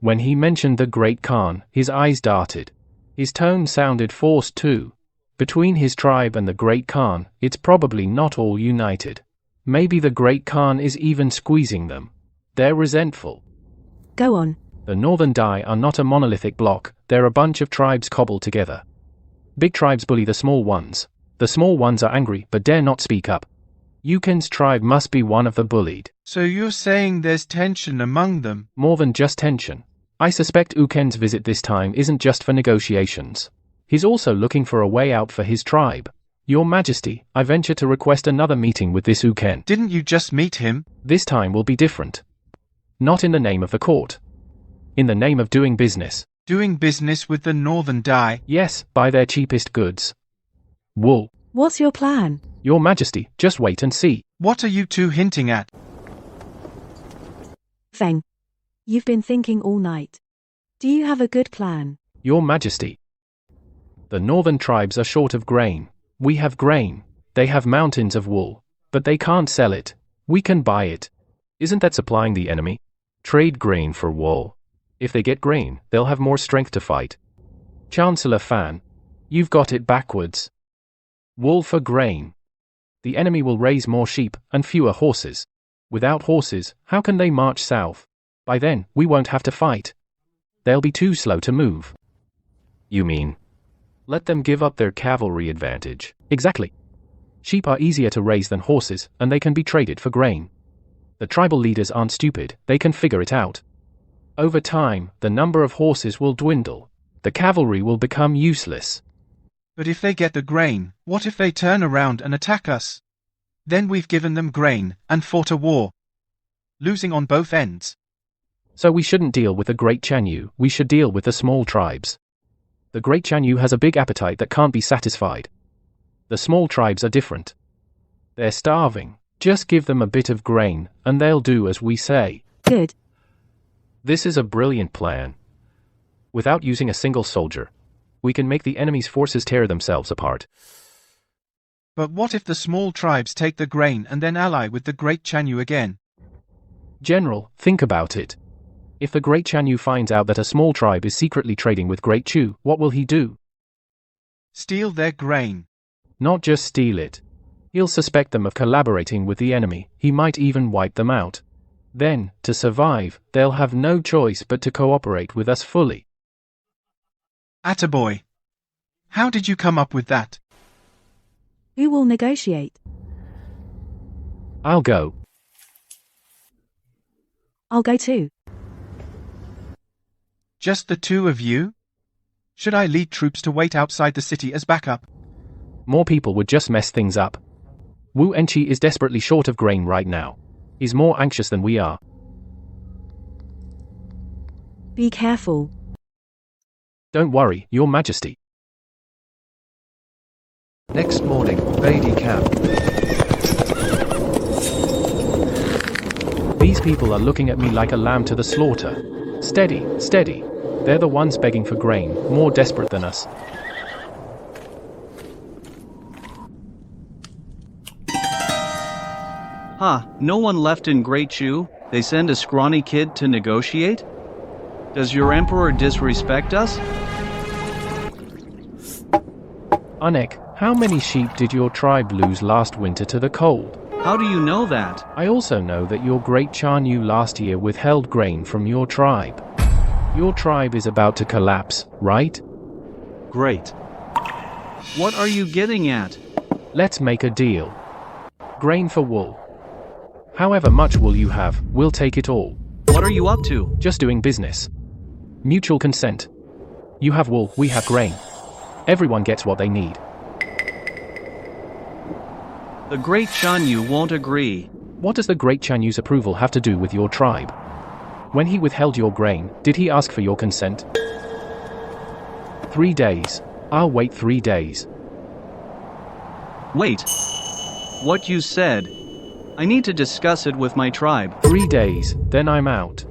When he mentioned the Great Khan, his eyes darted. His tone sounded forced too. Between his tribe and the Great Khan, it's probably not all united. Maybe the Great Khan is even squeezing them. They're resentful. Go on. The Northern Dai are not a monolithic block, they're a bunch of tribes cobbled together. Big tribes bully the small ones. The small ones are angry but dare not speak up. Uken's tribe must be one of the bullied. So you're saying there's tension among them? More than just tension. I suspect Uken's visit this time isn't just for negotiations. He's also looking for a way out for his tribe. Your Majesty, I venture to request another meeting with this Uken. Didn't you just meet him? This time will be different. Not in the name of the court. In the name of doing business. Doing business with the Northern Dai? Yes, buy their cheapest goods. Wool. What's your plan? Your Majesty, just wait and see. What are you two hinting at? Feng. You've been thinking all night. Do you have a good plan? Your Majesty. The northern tribes are short of grain. We have grain. They have mountains of wool. But they can't sell it. We can buy it. Isn't that supplying the enemy? Trade grain for wool. If they get grain, they'll have more strength to fight. Chancellor Fan, you've got it backwards. Wool for grain. The enemy will raise more sheep and fewer horses. Without horses, how can they march south? By then, we won't have to fight. They'll be too slow to move. You mean? Let them give up their cavalry advantage. Exactly. Sheep are easier to raise than horses, and they can be traded for grain. The tribal leaders aren't stupid, they can figure it out. Over time, the number of horses will dwindle. The cavalry will become useless. But if they get the grain, what if they turn around and attack us? Then we've given them grain and fought a war. Losing on both ends. So we shouldn't deal with the Great Chanyu, we should deal with the small tribes. The Great Chanyu has a big appetite that can't be satisfied. The small tribes are different. They're starving. Just give them a bit of grain, and they'll do as we say. Good. This is a brilliant plan. Without using a single soldier, we can make the enemy's forces tear themselves apart. But what if the small tribes take the grain and then ally with the Great Chanyu again? General, think about it. If the Great Chanyu finds out that a small tribe is secretly trading with Great Chu, what will he do? Steal their grain. Not just steal it. He'll suspect them of collaborating with the enemy, he might even wipe them out. Then, to survive, they'll have no choice but to cooperate with us fully. Attaboy. How did you come up with that? Who will negotiate? I'll go. I'll go too. Just the two of you? Should I lead troops to wait outside the city as backup? More people would just mess things up. Wu Enchi is desperately short of grain right now. He's more anxious than we are. Be careful. Don't worry, Your Majesty. Next morning, Beatty camp. These people are looking at me like a lamb to the slaughter. Steady, steady. They're the ones begging for grain, more desperate than us. No one left in Great Chu? They send a scrawny kid to negotiate? Does your emperor disrespect us? Anek, how many sheep did your tribe lose last winter to the cold? How do you know that? I also know that your great Chanyu last year withheld grain from your tribe. Your tribe is about to collapse, right? Great. What are you getting at? Let's make a deal. Grain for wool. However much wool you have, we'll take it all. What are you up to? Just doing business. Mutual consent. You have wool, we have grain. Everyone gets what they need. The Great Chanyu won't agree. What does the Great Chanyu's approval have to do with your tribe? When he withheld your grain, did he ask for your consent? 3 days. I'll wait 3 days. Wait. What you said. I need to discuss it with my tribe. 3 days, then I'm out.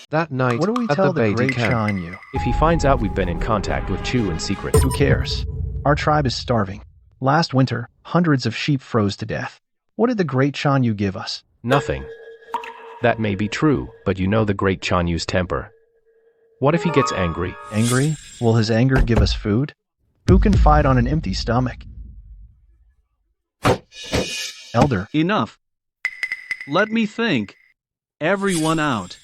That night, What do we at tell the the Beatty Great camp. Chanyu? If he finds out we've been in contact with Chu in secret. Who cares? Our tribe is starving. Last winter, hundreds of sheep froze to death. What did the Great Chanyu give us? Nothing. That may be true, but you know the Great Chanyu's temper. What if he gets angry? Angry? Will his anger give us food? Who can fight on an empty stomach? Elder. Enough. Let me think. Everyone out.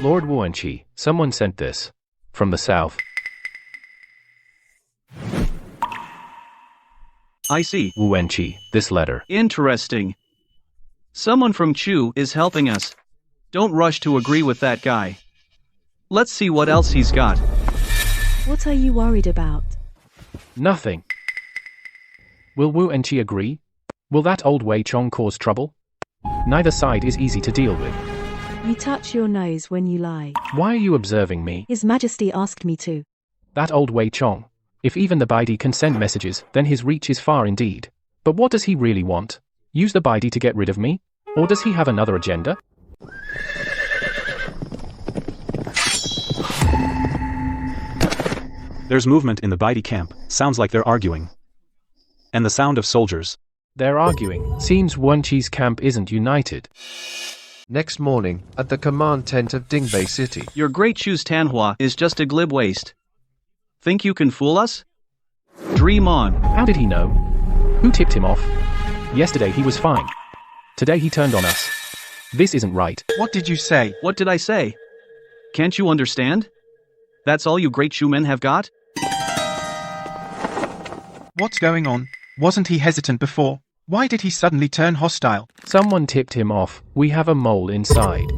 Lord Wuanqi, someone sent this. From the south. I see. Wuanqi, this letter. Interesting. Someone from Chu is helping us. Don't rush to agree with that guy. Let's see what else he's got. What are you worried about? Nothing. Will Wuanqi agree? Will that old Wei Chong cause trouble? Neither side is easy to deal with. You touch your nose when you lie. Why are you observing me? His Majesty asked me to. That old Wei Chong. If even the Baidi can send messages, then his reach is far indeed. But what does he really want? Use the Baidi to get rid of me? Or does he have another agenda? There's movement in the Baidi camp, sounds like they're arguing. And the sound of soldiers. They're arguing. Seems Wuanqi's camp isn't united. Next morning, at the command tent of Dingbei City. Your Great Chu's Tanhua is just a glib waste. Think you can fool us? Dream on. How did he know? Who tipped him off? Yesterday he was fine. Today he turned on us. This isn't right. What did you say? What did I say? Can't you understand? That's all you Great Chu men have got? What's going on? Wasn't he hesitant before? Why did he suddenly turn hostile? Someone tipped him off. We have a mole inside.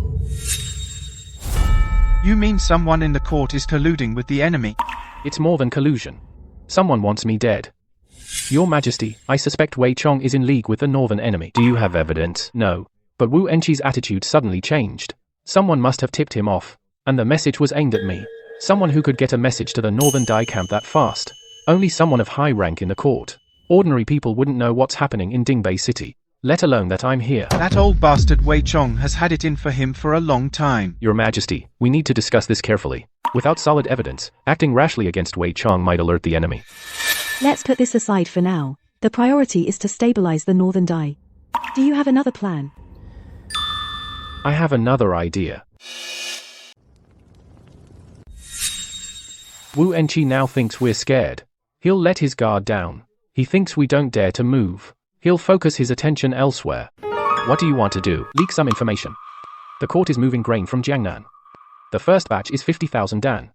You mean someone in the court is colluding with the enemy? It's more than collusion. Someone wants me dead. Your Majesty, I suspect Wei Chong is in league with the northern enemy. Do you have evidence? No. But Wuanqi's attitude suddenly changed. Someone must have tipped him off. And the message was aimed at me. Someone who could get a message to the northern Dai camp that fast. Only someone of high rank in the court. Ordinary people wouldn't know what's happening in Dingbei City. Let alone that I'm here. That old bastard Wei Chong has had it in for him for a long time. Your Majesty, we need to discuss this carefully. Without solid evidence, acting rashly against Wei Chong might alert the enemy. Let's put this aside for now. The priority is to stabilize the northern Dai. Do you have another plan? I have another idea. Wuanqi now thinks we're scared. He'll let his guard down. He thinks we don't dare to move. He'll focus his attention elsewhere. What do you want to do? Leak some information. The court is moving grain from Jiangnan. The first batch is 50,000 dan.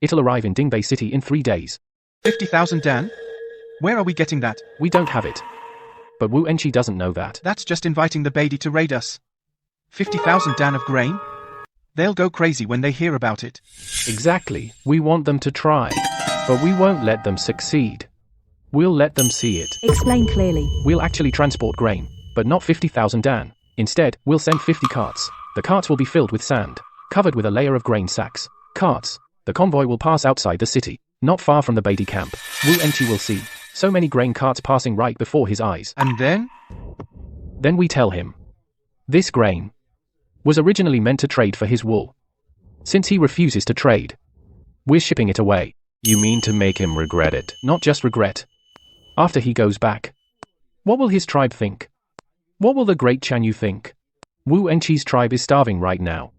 It'll arrive in Dingbei City in 3 days. 50,000 dan? Where are we getting that? We don't have it. But Wuanqi doesn't know that. That's just inviting the Baidi to raid us. 50,000 dan of grain? They'll go crazy when they hear about it. Exactly. We want them to try. But we won't let them succeed. We'll let them see it. Explain clearly. We'll actually transport grain. but not 50,000 Dan. Instead, we'll send 50 carts. The carts will be filled with sand, covered with a layer of grain sacks. Carts. The convoy will pass outside the city, not far from the Beatty camp. Wu Enchi will see so many grain carts passing right before his eyes. And then? Then we tell him this grain was originally meant to trade for his wool. Since he refuses to trade, we're shipping it away. You mean to make him regret it? Not just regret. After he goes back, what will his tribe think? What will the great Chanyu think? Wu Enchi's tribe is starving right now.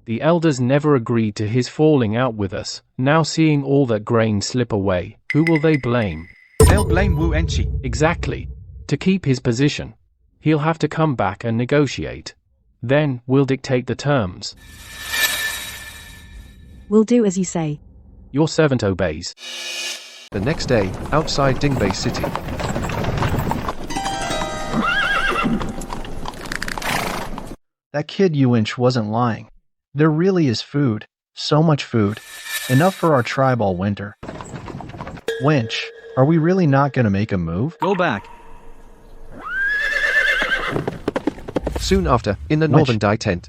The elders never agreed to his falling out with us. Now seeing all that grain slip away, who will they blame? They'll blame Wu Enchi. Exactly. To keep his position, he'll have to come back and negotiate. Then, we'll dictate the terms. We'll do as you say. Your servant obeys. The next day, outside Dingbei City. That kid Yuinch wasn't lying. There really is food. So much food. Enough for our tribe all winter. Winch, are we really not gonna make a move? Go back. Soon after, in the Northern Dai tent.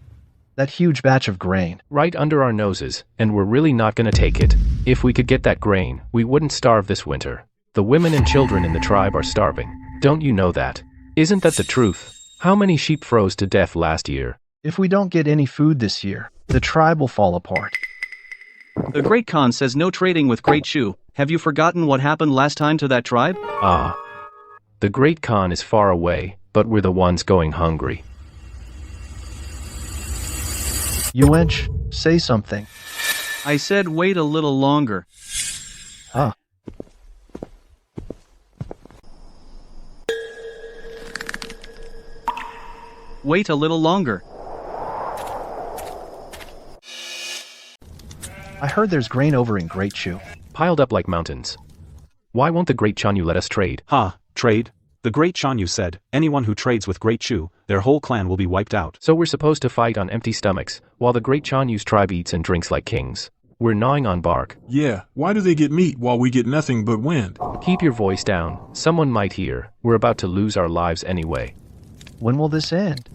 That huge batch of grain. Right under our noses, and we're really not gonna take it. If we could get that grain, we wouldn't starve this winter. The women and children in the tribe are starving. Don't you know that? Isn't that the truth? How many sheep froze to death last year? If we don't get any food this year, the tribe will fall apart. The Great Khan says no trading with Great Chu. Have you forgotten what happened last time to that tribe? Ah. The Great Khan is far away, but we're the ones going hungry. Yuinch, say something. I said wait a little longer. Huh. Wait a little longer. I heard there's grain over in Great Chu. Piled up like mountains. Why won't the Great Chanyu let us trade? Trade? The Great Chanyu said, anyone who trades with Great Chu, their whole clan will be wiped out. So we're supposed to fight on empty stomachs, while the Great Chanyu's tribe eats and drinks like kings. We're gnawing on bark. Yeah, why do they get meat while we get nothing but wind? Keep your voice down. Someone might hear. We're about to lose our lives anyway. When will this end?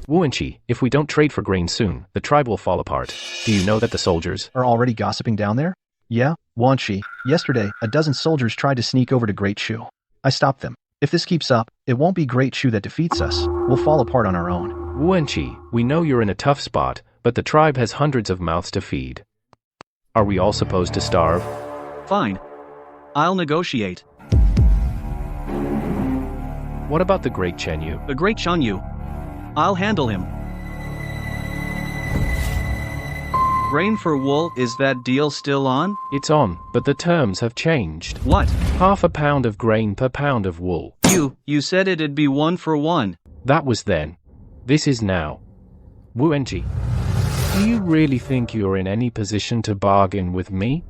Wu Enchi, if we don't trade for grain soon, the tribe will fall apart. Do you know that the soldiers are already gossiping down there? Yeah, Wanshi. Yesterday, a dozen soldiers tried to sneak over to Great Chu. I stopped them. If this keeps up, it won't be Great Chu that defeats us. We'll fall apart on our own. Wu Enchi, we know you're in a tough spot, but the tribe has hundreds of mouths to feed. Are we all supposed to starve? Fine. I'll negotiate. What about the Great Chanyu? The Great Chanyu. I'll handle him. Grain for wool, is that deal still on? It's on, but the terms have changed. What? Half a pound of grain per pound of wool. You said it'd be 1 for 1. That was then. This is now. Wu Enchi, do you really think you're in any position to bargain with me?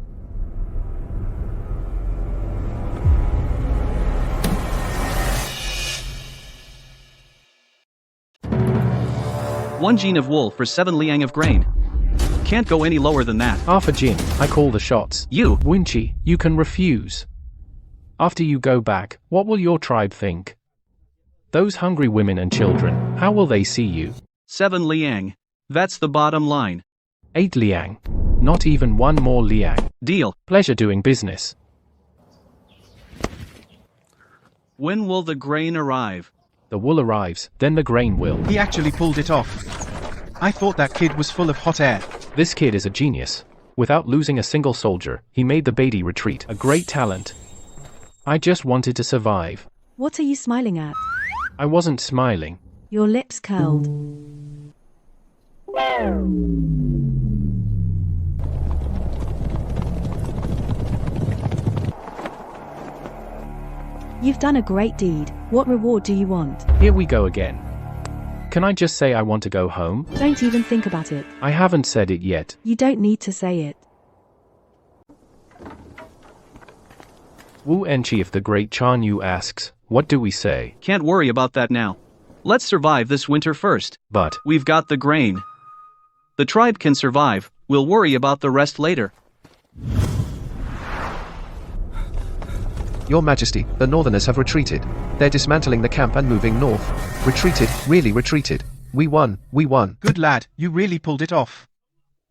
One jin of wool for 7 liang of grain. Can't go any lower than that. Half a jin, I call the shots. You. Wu Enchi, you can refuse. After you go back, what will your tribe think? Those hungry women and children, how will they see you? 7 liang. That's the bottom line. 8 liang. Not even one more liang. Deal. Pleasure doing business. When will the grain arrive? The wool arrives, then the grain will. He actually pulled it off. I thought that kid was full of hot air. This kid is a genius. Without losing a single soldier, he made the Beatty retreat. A great talent. I just wanted to survive. What are you smiling at? I wasn't smiling. Your lips curled. You've done a great deed. What reward do you want? Here we go again. Can I just say I want to go home? Don't even think about it. I haven't said it yet. You don't need to say it. Wu Enchi, if the Great Chanyu asks, what do we say? Can't worry about that now. Let's survive this winter first. But we've got the grain. The tribe can survive. We'll worry about the rest later. Your Majesty, the Northerners have retreated. They're dismantling the camp and moving north. Retreated, really retreated. We won, we won. Good lad, you really pulled it off.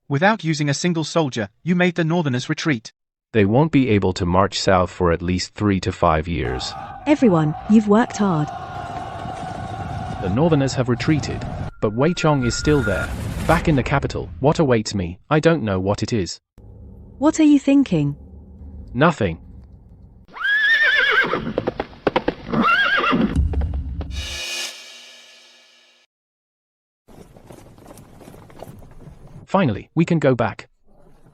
Without using a single soldier, you made the Northerners retreat. They won't be able to march south for at least 3 to 5 years. Everyone, you've worked hard. The Northerners have retreated, but Wei Chong is still there. Back in the capital, what awaits me? I don't know what it is. What are you thinking? Nothing. Finally, we can go back.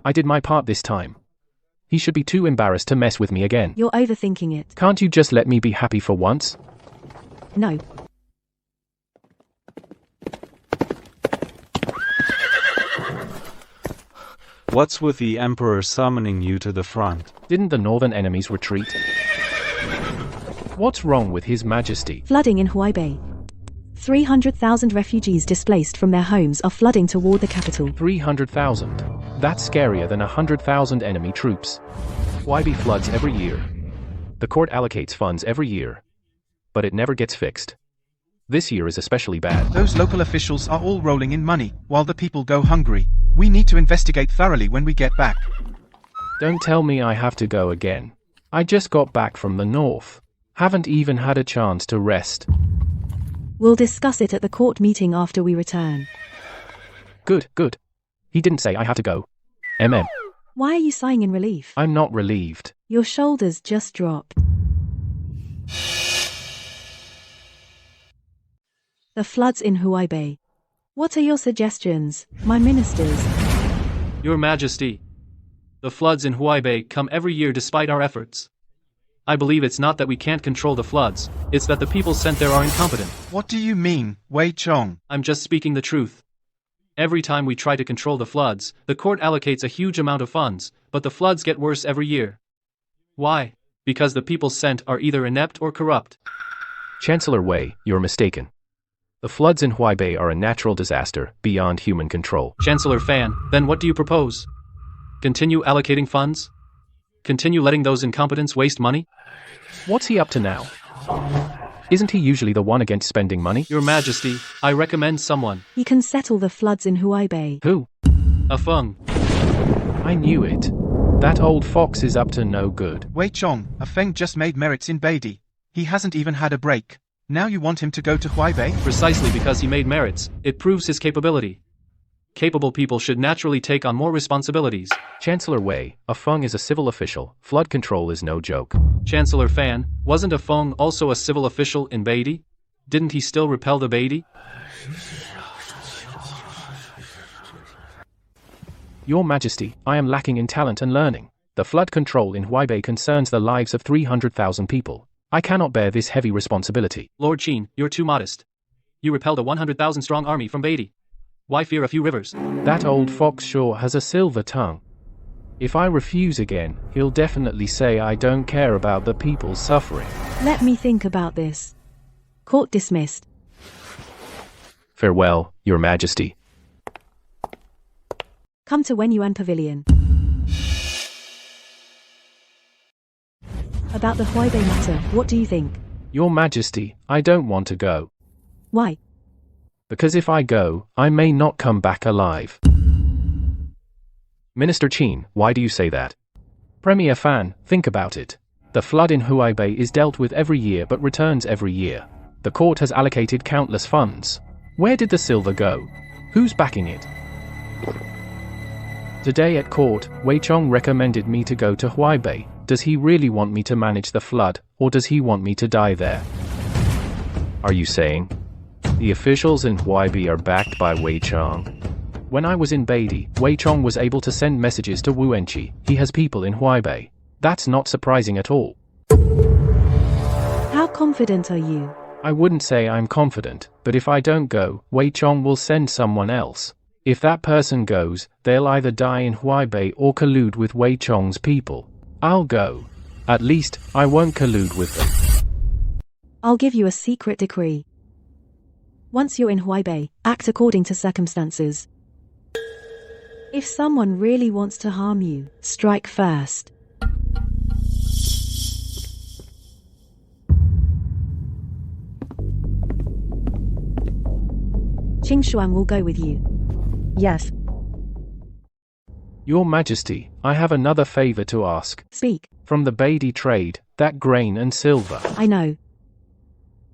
I did my part this time. He should be too embarrassed to mess with me again. You're overthinking it. Can't you just let me be happy for once? No. What's with the Emperor summoning you to the front? Didn't the northern enemies retreat? What's wrong with His Majesty? Flooding in Huaibei. 300,000 refugees displaced from their homes are flooding toward the capital. 300,000. That's scarier than 100,000 enemy troops. Huaibei floods every year. The court allocates funds every year, but it never gets fixed. This year is especially bad. Those local officials are all rolling in money, while the people go hungry. We need to investigate thoroughly when we get back. Don't tell me I have to go again. I just got back from the north. Haven't even had a chance to rest. We'll discuss it at the court meeting after we return. Good, good. He didn't say I had to go. Why are you sighing in relief? I'm not relieved. Your shoulders just dropped. The floods in Huaibei. What are your suggestions, my ministers? Your Majesty, the floods in Huaibei come every year despite our efforts. I believe it's not that we can't control the floods, it's that the people sent there are incompetent. What do you mean, Wei Chong? I'm just speaking the truth. Every time we try to control the floods, the court allocates a huge amount of funds, but the floods get worse every year. Why? Because the people sent are either inept or corrupt. Chancellor Wei, you're mistaken. The floods in Huaibei are a natural disaster, beyond human control. Chancellor Fan, then what do you propose? Continue allocating funds? Continue letting those incompetents waste money? What's he up to now? Isn't he usually the one against spending money? Your Majesty, I recommend someone. He can settle the floods in Huaibei. Who? A Feng. I knew it. That old fox is up to no good. Wei Chong, a Feng just made merits in Beidi. He hasn't even had a break. Now you want him to go to Huaibei? Precisely because he made merits, it proves his capability. Capable people should naturally take on more responsibilities. Chancellor Wei, a Feng is a civil official. Flood control is no joke. Chancellor Fan, wasn't a Feng also a civil official in Beidi? Didn't he still repel the Beidi? Your Majesty, I am lacking in talent and learning. The flood control in Huaibei concerns the lives of 300,000 people. I cannot bear this heavy responsibility. Lord Qin, you're too modest. You repelled a 100,000 strong army from Beidi. Why fear a few rivers? That old fox sure has a silver tongue. If I refuse again, he'll definitely say I don't care about the people's suffering. Let me think about this. Court dismissed. Farewell, Your Majesty. Come to Wenyuan Pavilion. About the Huaibei matter, what do you think? Your Majesty, I don't want to go. Why? Because if I go, I may not come back alive. Minister Qin, why do you say that? Premier Fan, think about it. The flood in Huaibei is dealt with every year but returns every year. The court has allocated countless funds. Where did the silver go? Who's backing it? Today at court, Wei Chong recommended me to go to Huaibei. Does he really want me to manage the flood, or does he want me to die there? Are you saying the officials in Huaibei are backed by Wei Chong? When I was in Beidi, Wei Chong was able to send messages to Wu Enqi. He has people in Huaibei. That's not surprising at all. How confident are you? I wouldn't say I'm confident, but if I don't go, Wei Chong will send someone else. If that person goes, they'll either die in Huaibei or collude with Wei Chong's people. I'll go. At least, I won't collude with them. I'll give you a secret decree. Once you're in Huaibei, act according to circumstances. If someone really wants to harm you, strike first. Qing Shuang will go with you. Yes. Your Majesty, I have another favor to ask. Speak. From the Beatty trade, that grain and silver. I know.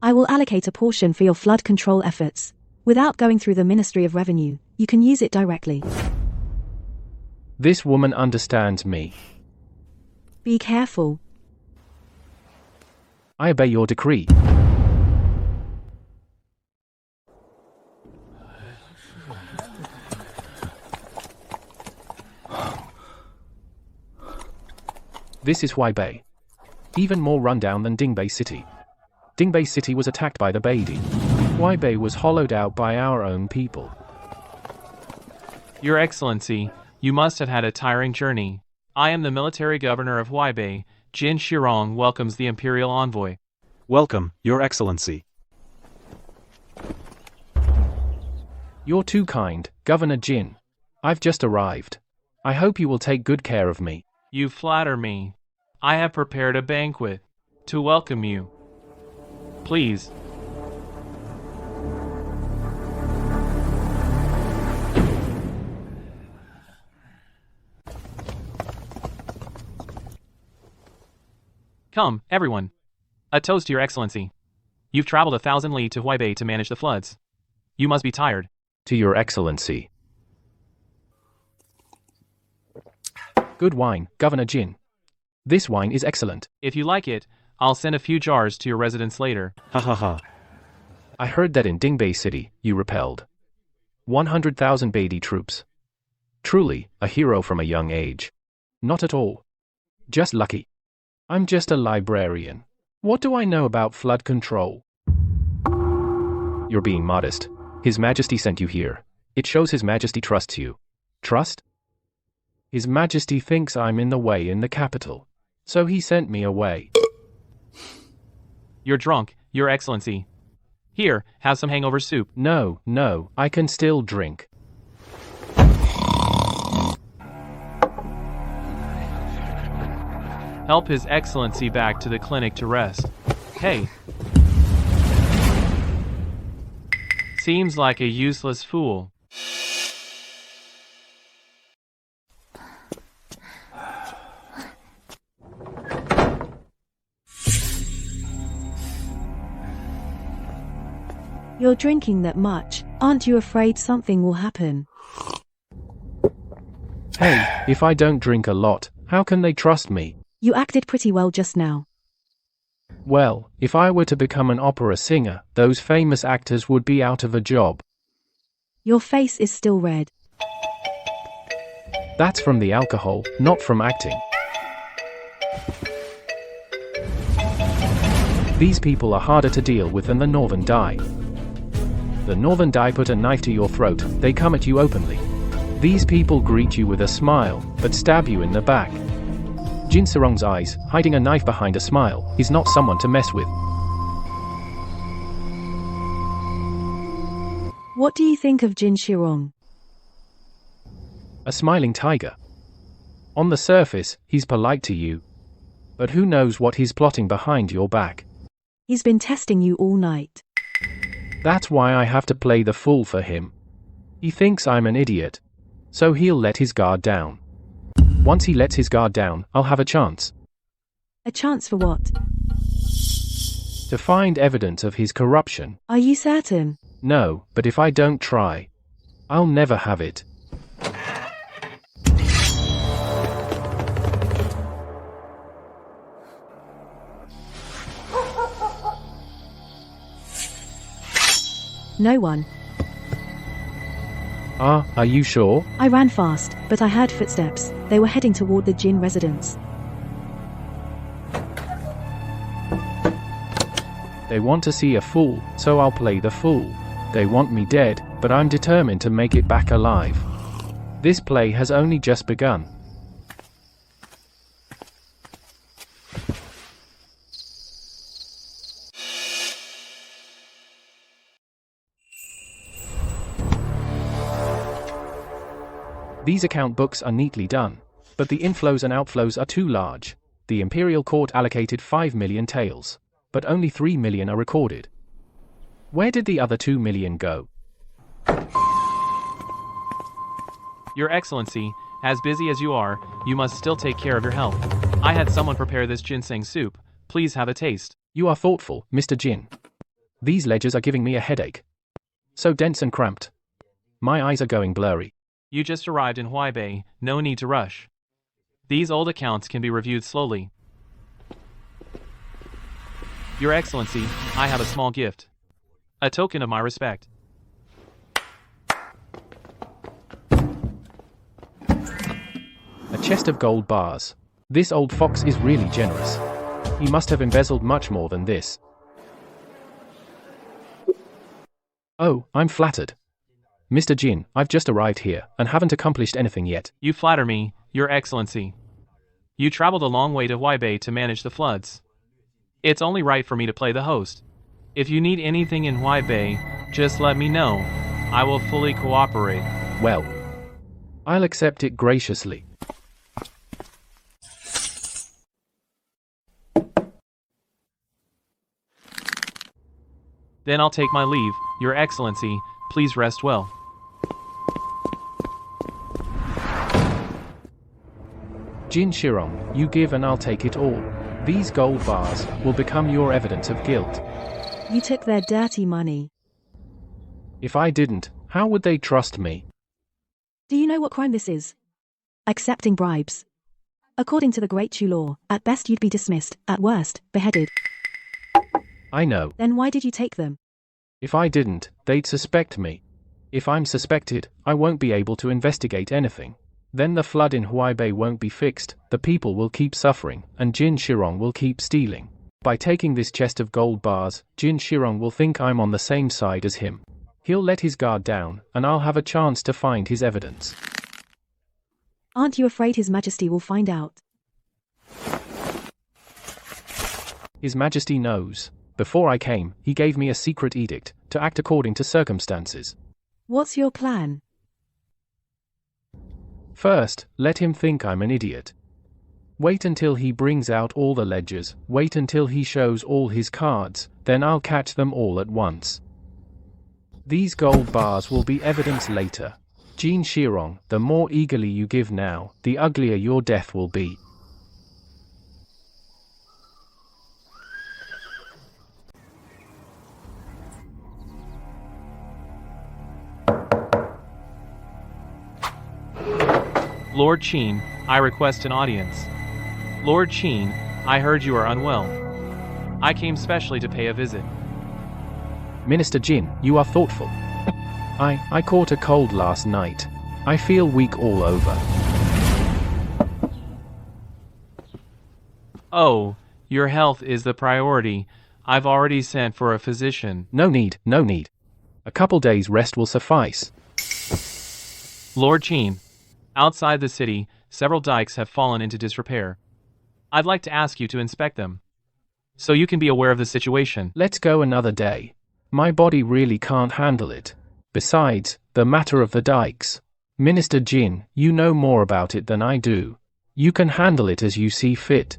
I will allocate a portion for your flood control efforts. Without going through the Ministry of Revenue, you can use it directly. This woman understands me. Be careful. I obey your decree. This is Huaibei. Even more rundown than Dingbei City. Dingbei City was attacked by the Beatty. Huaibei was hollowed out by our own people. Your Excellency, you must have had a tiring journey. I am the military governor of Huaibei. Jin Shirong welcomes the imperial envoy. Welcome, Your Excellency. You're too kind, Governor Jin. I've just arrived. I hope you will take good care of me. You flatter me. I have prepared a banquet to welcome you. Please. Come, everyone. A toast to Your Excellency. You've traveled 1,000 li to Huaibei to manage the floods. You must be tired. To Your Excellency. Good wine, Governor Jin. This wine is excellent. If you like it, I'll send a few jars to your residence later. Ha ha ha. I heard that in Dingbei City, you repelled 100,000 Beatty troops. Truly, a hero from a young age. Not at all. Just lucky. I'm just a librarian. What do I know about flood control? You're being modest. His Majesty sent you here. It shows His Majesty trusts you. Trust? His Majesty thinks I'm in the way in the capital. So he sent me away. You're drunk, Your Excellency. Here, have some hangover soup. No, I can still drink. Help His Excellency back to the clinic to rest. Hey. Seems like a useless fool. You're drinking that much. Aren't you afraid something will happen? Hey, if I don't drink a lot, how can they trust me? You acted pretty well just now. Well, if I were to become an opera singer, those famous actors would be out of a job. Your face is still red. That's from the alcohol, not from acting. These people are harder to deal with than the Northern Dai. The Northern Dai put a knife to your throat, they come at you openly. These people greet you with a smile, but stab you in the back. Jin Sarong's eyes, hiding a knife behind a smile, he's not someone to mess with. What do you think of Jin Shirong? A smiling tiger. On the surface, he's polite to you. But who knows what he's plotting behind your back? He's been testing you all night. That's why I have to play the fool for him. He thinks I'm an idiot. So he'll let his guard down. Once he lets his guard down, I'll have a chance. A chance for what? To find evidence of his corruption. Are you certain? No, but if I don't try, I'll never have it. No one. Are you sure? I ran fast, but I heard footsteps. They were heading toward the Jin residence. They want to see a fool, so I'll play the fool. They want me dead, but I'm determined to make it back alive. This play has only just begun. These account books are neatly done, but the inflows and outflows are too large. The imperial court allocated 5 million taels, but only 3 million are recorded. Where did the other 2 million go? Your Excellency, as busy as you are, you must still take care of your health. I had someone prepare this ginseng soup. Please have a taste. You are thoughtful, Mr. Jin. These ledgers are giving me a headache. So dense and cramped. My eyes are going blurry. You just arrived in Huaibei, no need to rush. These old accounts can be reviewed slowly. Your Excellency, I have a small gift. A token of my respect. A chest of gold bars. This old fox is really generous. He must have embezzled much more than this. Oh, I'm flattered. Mr. Jin, I've just arrived here, and haven't accomplished anything yet. You flatter me, Your Excellency. You traveled a long way to Huaibei to manage the floods. It's only right for me to play the host. If you need anything in Huaibei, just let me know. I will fully cooperate. Well, I'll accept it graciously. Then I'll take my leave, Your Excellency. Please rest well. Jin Shirong, you give and I'll take it all. These gold bars will become your evidence of guilt. You took their dirty money. If I didn't, how would they trust me? Do you know what crime this is? Accepting bribes. According to the Great Chu law, at best you'd be dismissed, at worst, beheaded. I know. Then why did you take them? If I didn't, they'd suspect me. If I'm suspected, I won't be able to investigate anything. Then the flood in Huaibei won't be fixed, the people will keep suffering, and Jin Shirong will keep stealing. By taking this chest of gold bars, Jin Shirong will think I'm on the same side as him. He'll let his guard down, and I'll have a chance to find his evidence. Aren't you afraid His Majesty will find out? His Majesty knows. Before I came, he gave me a secret edict, to act according to circumstances. What's your plan? First, let him think I'm an idiot. Wait until he brings out all the ledgers, wait until he shows all his cards, then I'll catch them all at once. These gold bars will be evidence later. Jin Shirong, the more eagerly you give now, the uglier your death will be. Lord Qin, I request an audience. Lord Qin, I heard you are unwell. I came specially to pay a visit. Minister Jin, you are thoughtful. I caught a cold last night. I feel weak all over. Oh, your health is the priority. I've already sent for a physician. No need, no need. A couple days rest will suffice. Lord Qin, outside the city, several dikes have fallen into disrepair. I'd like to ask you to inspect them, so you can be aware of the situation. Let's go another day. My body really can't handle it. Besides, the matter of the dikes. Minister Jin, you know more about it than I do. You can handle it as you see fit.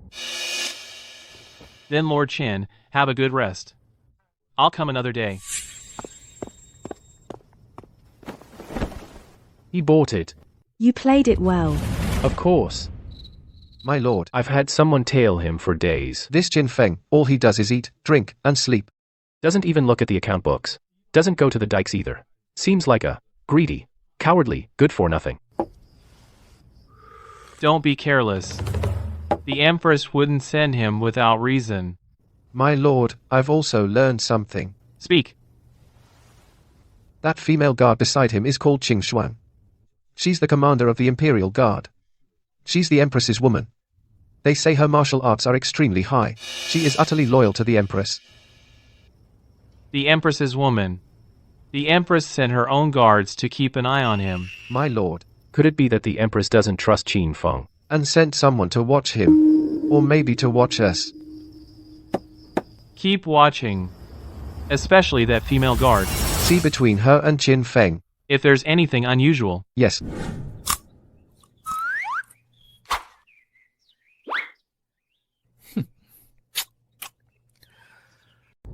Then Lord Qin, have a good rest. I'll come another day. He bought it. You played it well. Of course. My lord, I've had someone tail him for days. This Jin Feng, all he does is eat, drink, and sleep. Doesn't even look at the account books. Doesn't go to the dikes either. Seems like a greedy, cowardly, good-for-nothing. Don't be careless. The Empress wouldn't send him without reason. My lord, I've also learned something. Speak. That female guard beside him is called Qing Xuan. She's the commander of the Imperial Guard. She's the Empress's woman. They say her martial arts are extremely high. She is utterly loyal to the Empress. The Empress's woman. The Empress sent her own guards to keep an eye on him. My lord. Could it be that the Empress doesn't trust Qin Feng? And sent someone to watch him. Or maybe to watch us. Keep watching. Especially that female guard. See between her and Qin Feng. If there's anything unusual. Yes.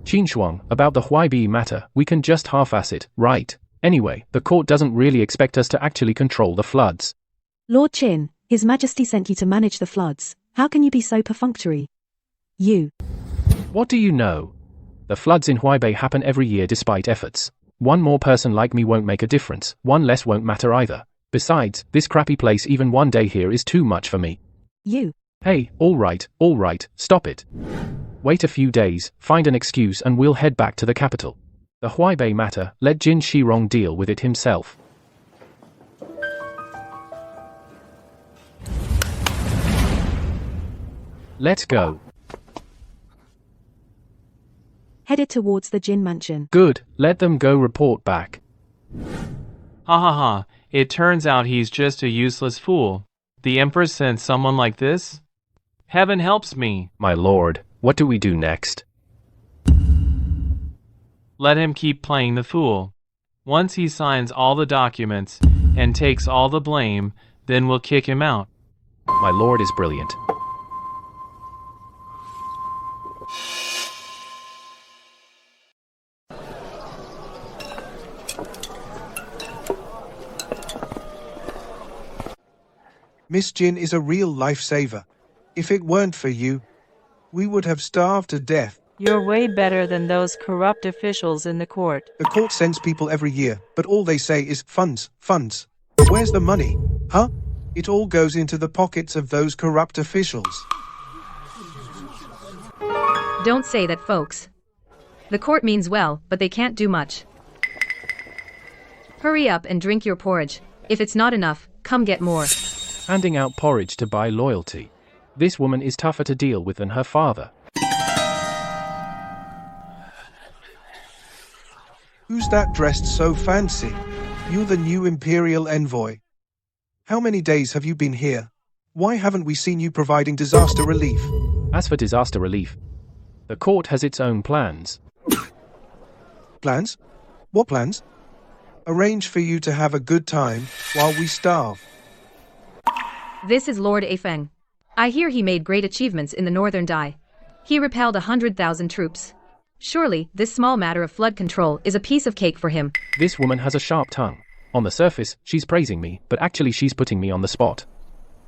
Qin Shuang, about the Huaibei matter, we can just half-ass it, right? Anyway, the court doesn't really expect us to actually control the floods. Lord Qin, His Majesty sent you to manage the floods. How can you be so perfunctory? You. What do you know? The floods in Huaibei happen every year despite efforts. One more person like me won't make a difference, one less won't matter either. Besides, this crappy place even one day here is too much for me. You. Hey, all right, stop it. Wait a few days, find an excuse and we'll head back to the capital. The Huaibei matter, let Jin Shirong deal with it himself. Let's go. Headed towards the Jin mansion. Good, let them go report back. Ha ha ha, it turns out he's just a useless fool. The Empress sent someone like this? Heaven helps me. My lord, what do we do next? Let him keep playing the fool. Once he signs all the documents and takes all the blame, then we'll kick him out. My lord is brilliant. Miss Jin is a real lifesaver. If it weren't for you, we would have starved to death. You're way better than those corrupt officials in the court. The court sends people every year, but all they say is funds, funds. Where's the money? Huh? It all goes into the pockets of those corrupt officials. Don't say that, folks. The court means well, but they can't do much. Hurry up and drink your porridge. If it's not enough, come get more. Handing out porridge to buy loyalty. This woman is tougher to deal with than her father. Who's that dressed so fancy? You're the new Imperial Envoy. How many days have you been here? Why haven't we seen you providing disaster relief? As for disaster relief, the court has its own plans. Plans? What plans? Arrange for you to have a good time while we starve. This is Lord Afeng. I hear he made great achievements in the Northern Dai. He repelled 100,000 troops. Surely, this small matter of flood control is a piece of cake for him. This woman has a sharp tongue. On the surface, she's praising me, but actually she's putting me on the spot.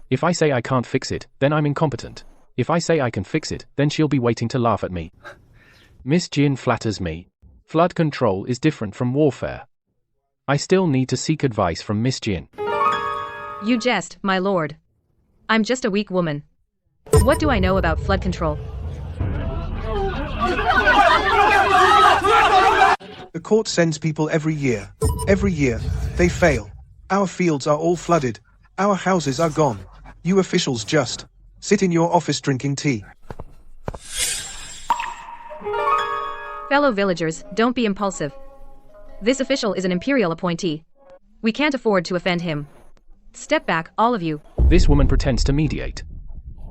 If I say I can't fix it, then I'm incompetent. If I say I can fix it, then she'll be waiting to laugh at me. Miss Jin flatters me. Flood control is different from warfare. I still need to seek advice from Miss Jin. You jest, my lord. I'm just a weak woman. What do I know about flood control? The court sends people every year. Every year, they fail. Our fields are all flooded. Our houses are gone. You officials just sit in your office drinking tea. Fellow villagers, don't be impulsive. This official is an imperial appointee. We can't afford to offend him. Step back, all of you. This woman pretends to mediate.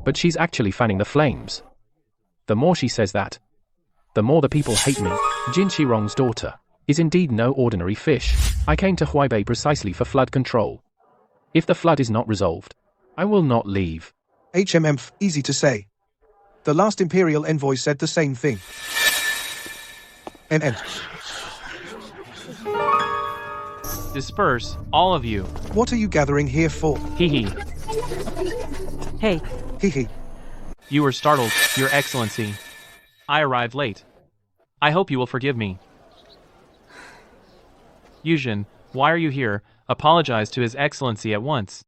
But she's actually fanning the flames. The more she says that, the more the people hate me. Jin Shirong's daughter is indeed no ordinary fish. I came to Huaibei precisely for flood control. If the flood is not resolved, I will not leave. Easy to say. The last Imperial Envoy said the same thing. Disperse, all of you. What are you gathering here for? Hee hee. Hey. Hee hee. You were startled, Your Excellency. I arrived late. I hope you will forgive me. Yuzhen, why are you here? Apologize to His Excellency at once.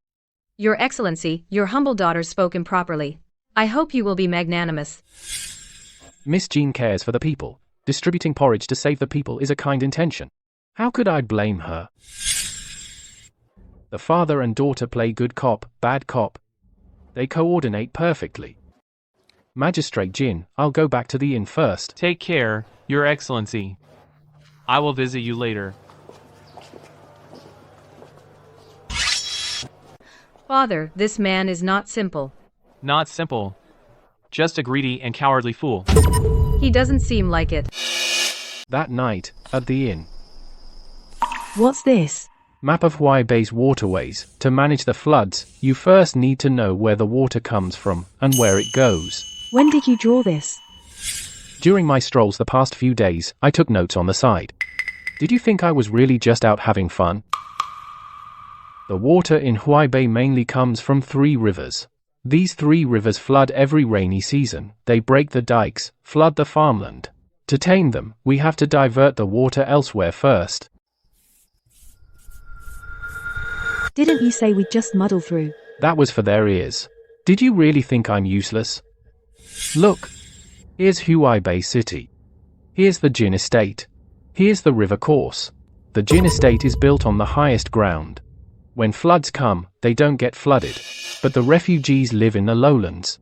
Your Excellency, your humble daughter spoke improperly. I hope you will be magnanimous. Miss Jean cares for the people. Distributing porridge to save the people is a kind intention. How could I blame her? The father and daughter play good cop, bad cop. They coordinate perfectly. Magistrate Jin, I'll go back to the inn first. Take care, Your Excellency. I will visit you later. Father, this man is not simple. Not simple. Just a greedy and cowardly fool. He doesn't seem like it. That night, at the inn. What's this? Map of Huaibei's waterways. To manage the floods, you first need to know where the water comes from and where it goes. When did you draw this? During my strolls the past few days, I took notes on the side. Did you think I was really just out having fun? The water in Huaibei mainly comes from 3 rivers. These 3 rivers flood every rainy season. They break the dikes, flood the farmland. To tame them, we have to divert the water elsewhere first. Didn't you say we'd just muddle through? That was for their ears. Did you really think I'm useless? Look. Here's Huaibei City. Here's the Jin Estate. Here's the river course. The Jin Estate is built on the highest ground. When floods come, they don't get flooded. But the refugees live in the lowlands.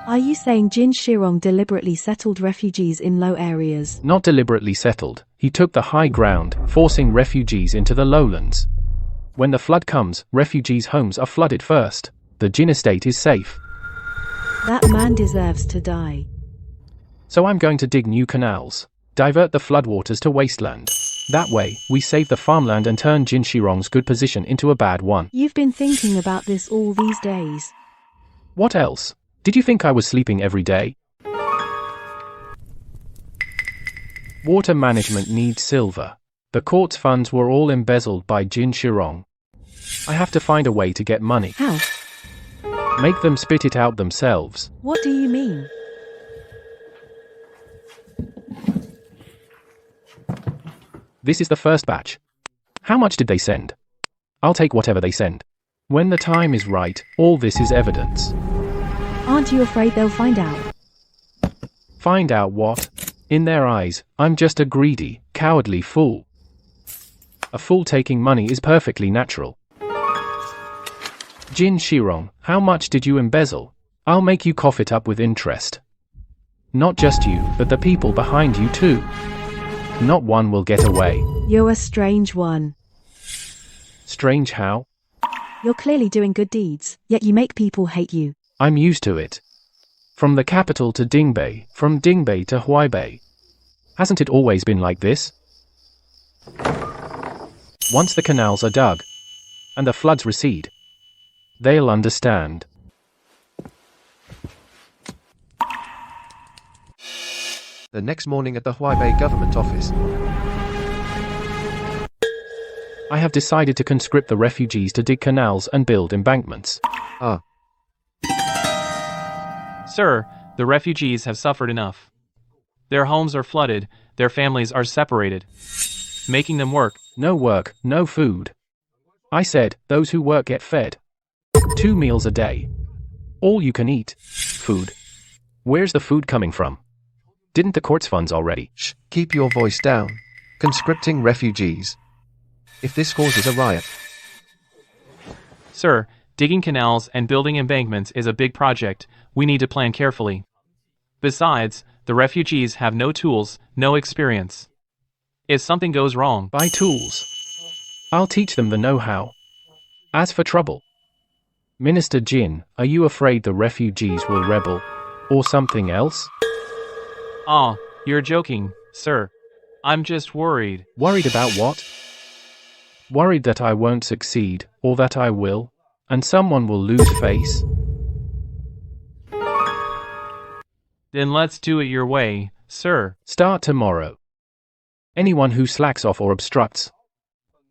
Are you saying Jin Shirong deliberately settled refugees in low areas? Not deliberately settled. He took the high ground, forcing refugees into the lowlands. When the flood comes, refugees' homes are flooded first. The Jin Estate is safe. That man deserves to die. So I'm going to dig new canals. Divert the floodwaters to wasteland. That way, we save the farmland and turn Jin Shirong's good position into a bad one. You've been thinking about this all these days. What else? Did you think I was sleeping every day? Water management needs silver. The court's funds were all embezzled by Jin Shirong. I have to find a way to get money. How? Make them spit it out themselves. What do you mean? This is the first batch. How much did they send? I'll take whatever they send. When the time is right, all this is evidence. Aren't you afraid they'll find out? Find out what? In their eyes, I'm just a greedy, cowardly fool. A fool taking money is perfectly natural. Jin Shirong, how much did you embezzle? I'll make you cough it up with interest. Not just you, but the people behind you too. Not one will get away. You're a strange one. Strange how? You're clearly doing good deeds, yet you make people hate you. I'm used to it. From the capital to Dingbei, from Dingbei to Huaibei. Hasn't it always been like this? Once the canals are dug, and the floods recede, they'll understand. The next morning at the Huaibei government office. I have decided to conscript the refugees to dig canals and build embankments. Sir, the refugees have suffered enough. Their homes are flooded, their families are separated. Making them work. No work, no food. I said, those who work get fed. 2 meals a day. All you can eat. Food. Where's the food coming from? Didn't the court's funds already? Shh, keep your voice down. Conscripting refugees. If this causes a riot. Sir, digging canals and building embankments is a big project. We need to plan carefully. Besides, the refugees have no tools, no experience. If something goes wrong, buy tools. I'll teach them the know-how. As for trouble, Minister Jin, are you afraid the refugees will rebel? Or something else? Ah, you're joking, sir. I'm just worried. Worried about what? Worried that I won't succeed, or that I will, and someone will lose face? Then let's do it your way, sir. Start tomorrow. Anyone who slacks off or obstructs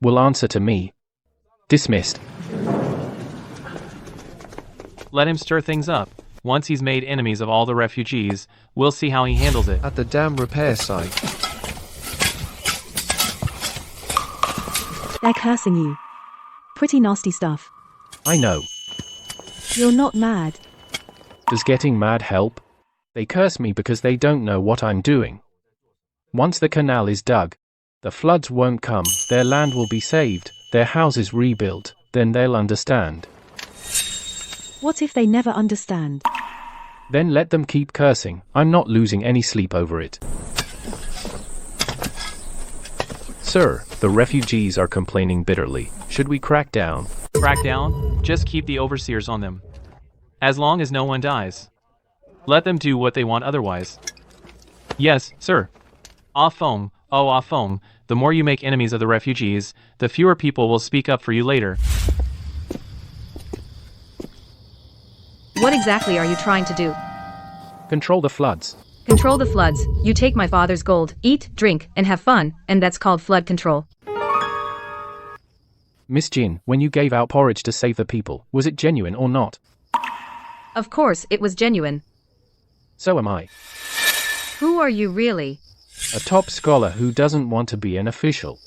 will answer to me. Dismissed. Let him stir things up. Once he's made enemies of all the refugees, we'll see how he handles it. At the dam repair site. They're cursing you. Pretty nasty stuff. I know. You're not mad. Does getting mad help? They curse me because they don't know what I'm doing. Once the canal is dug, the floods won't come, their land will be saved, their houses rebuilt, then they'll understand. What if they never understand? Then let them keep cursing, I'm not losing any sleep over it. Sir, the refugees are complaining bitterly. Should we crack down? Crack down? Just keep the overseers on them. As long as no one dies. Let them do what they want otherwise. Yes, sir. Afeng, oh Afeng, the more you make enemies of the refugees, the fewer people will speak up for you later. What exactly are you trying to do? Control the floods. Control the floods. You take my father's gold, eat, drink, and have fun, and that's called flood control. Miss Jin, when you gave out porridge to save the people, was it genuine or not? Of course, it was genuine. So am I. Who are you really? A top scholar who doesn't want to be an official.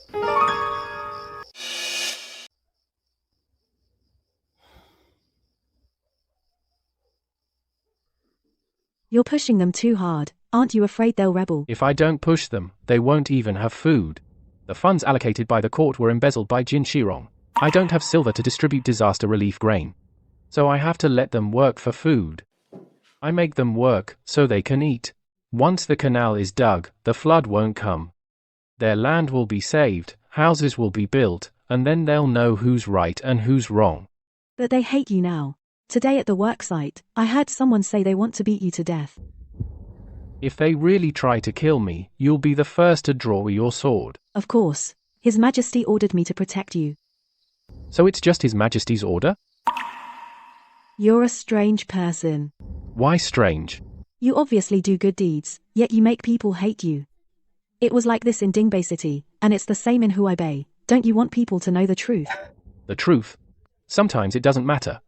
You're pushing them too hard. Aren't you afraid they'll rebel? If I don't push them, they won't even have food. The funds allocated by the court were embezzled by Jin Shirong. I don't have silver to distribute disaster relief grain. So I have to let them work for food. I make them work so they can eat. Once the canal is dug, the flood won't come. Their land will be saved, houses will be built, and then they'll know who's right and who's wrong. But they hate you now. Today at the worksite, I heard someone say they want to beat you to death. If they really try to kill me, you'll be the first to draw your sword. Of course. His Majesty ordered me to protect you. So it's just His Majesty's order? You're a strange person. Why strange? You obviously do good deeds, yet you make people hate you. It was like this in Dingbei City, and it's the same in Huaibei. Don't you want people to know the truth? The truth? Sometimes it doesn't matter.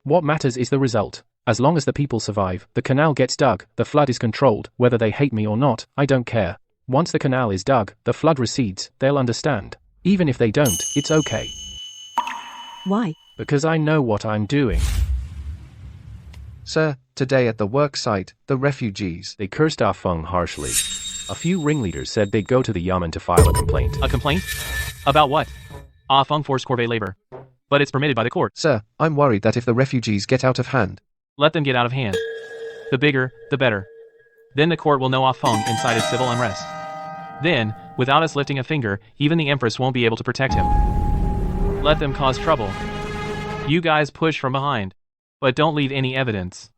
What matters is the result. As long as the people survive, the canal gets dug, the flood is controlled, whether they hate me or not, I don't care. Once the canal is dug, the flood recedes, they'll understand. Even if they don't, it's okay. Why? Because I know what I'm doing. Sir, today at the worksite, the refugees. They cursed Ah Feng harshly. A few ringleaders said they'd go to the Yamen to file a complaint. A complaint? About what? Ah Feng forced corvée labor. But it's permitted by the court. Sir, I'm worried that if the refugees get out of hand. Let them get out of hand. The bigger, the better. Then the court will know Ah Feng incited civil unrest. Then, without us lifting a finger, even the Empress won't be able to protect him. Let them cause trouble. You guys push from behind. But don't leave any evidence.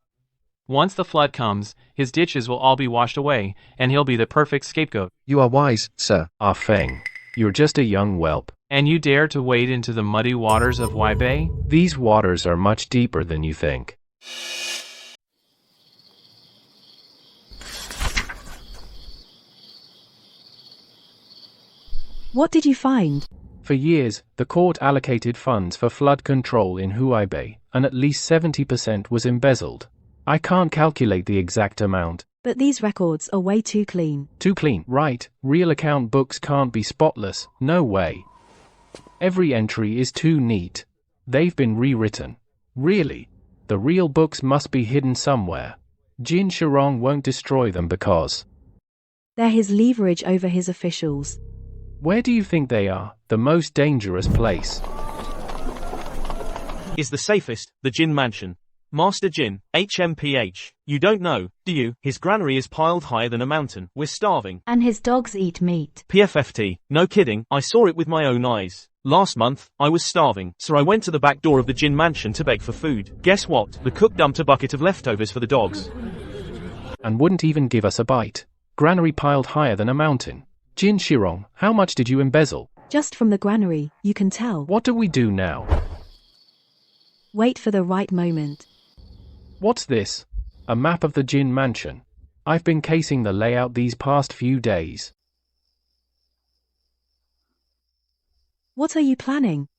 Once the flood comes, his ditches will all be washed away, and he'll be the perfect scapegoat. You are wise, sir. Ah Feng, you're just a young whelp. And you dare to wade into the muddy waters of Huaibei? These waters are much deeper than you think. What did you find? For years, the court allocated funds for flood control in Huaibei, and at least 70% was embezzled. I can't calculate the exact amount. But these records are way too clean. Too clean, right? Real account books can't be spotless, no way. Every entry is too neat. They've been rewritten. Really? The real books must be hidden somewhere. Jin Shirong won't destroy them because they're his leverage over his officials. Where do you think they are? The most dangerous place is the safest, the Jin Mansion. Master Jin, HMPH. You don't know, do you? His granary is piled higher than a mountain. We're starving. And his dogs eat meat. PFFT. No kidding, I saw it with my own eyes. Last month, I was starving, so I went to the back door of the Jin Mansion to beg for food. Guess what? The cook dumped a bucket of leftovers for the dogs. And wouldn't even give us a bite. Granary piled higher than a mountain. Jin Shirong, how much did you embezzle? Just from the granary, you can tell. What do we do now? Wait for the right moment. What's this? A map of the Jin Mansion. I've been casing the layout these past few days. What are you planning?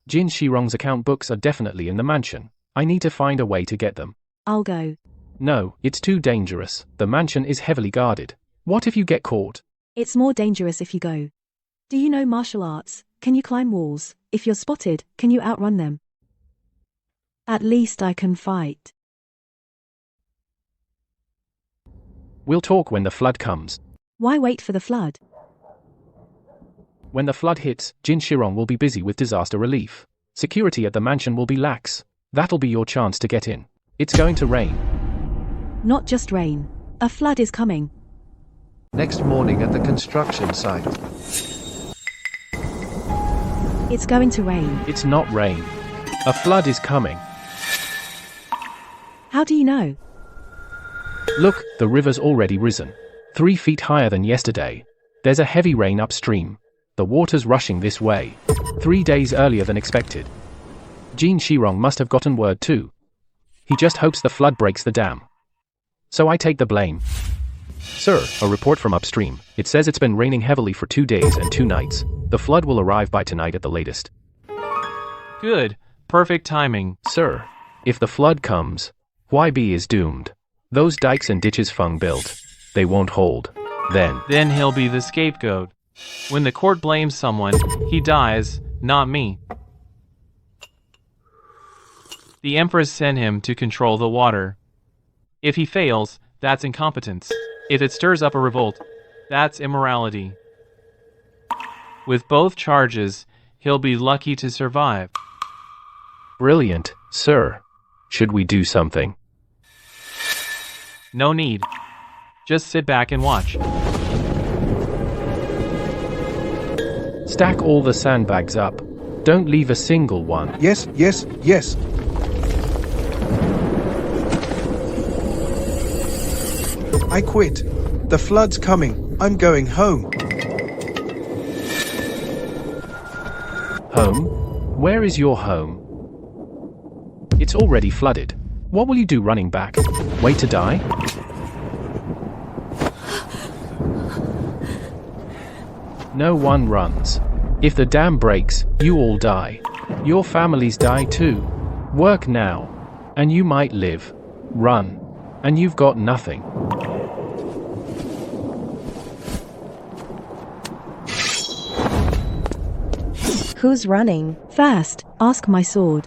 Jin Shirong's account books are definitely in the mansion. I need to find a way to get them. I'll go. No, it's too dangerous. The mansion is heavily guarded. What if you get caught? It's more dangerous if you go. Do you know martial arts? Can you climb walls? If you're spotted, can you outrun them? At least I can fight. We'll talk when the flood comes. Why wait for the flood? When the flood hits, Jin Shirong will be busy with disaster relief. Security at the mansion will be lax. That'll be your chance to get in. It's going to rain. Not just rain. A flood is coming. Next morning at the construction site. It's going to rain. It's not rain. A flood is coming. How do you know? Look, the river's already risen. 3 feet higher than yesterday. There's a heavy rain upstream. The water's rushing this way. 3 days earlier than expected. Jin Shirong must have gotten word too. He just hopes the flood breaks the dam. So I take the blame. Sir, a report from upstream. It says it's been raining heavily for 2 days and 2 nights. The flood will arrive by tonight at the latest. Good. Perfect timing. Sir, if the flood comes, YB is doomed. Those dikes and ditches Feng built, they won't hold. Then he'll be the scapegoat. When the court blames someone, he dies, not me. The Empress sent him to control the water. If he fails, that's incompetence. If it stirs up a revolt, that's immorality. With both charges, he'll be lucky to survive. Brilliant, sir. Should we do something? No need. Just sit back and watch. Stack all the sandbags up. Don't leave a single one. Yes, yes, yes. I quit. The flood's coming. I'm going home. Home? Where is your home? It's already flooded. What will you do running back? Wait to die? No one runs. If the dam breaks, you all die. Your families die too. Work now, and you might live. Run, and you've got nothing. Who's running? Fast, ask my sword.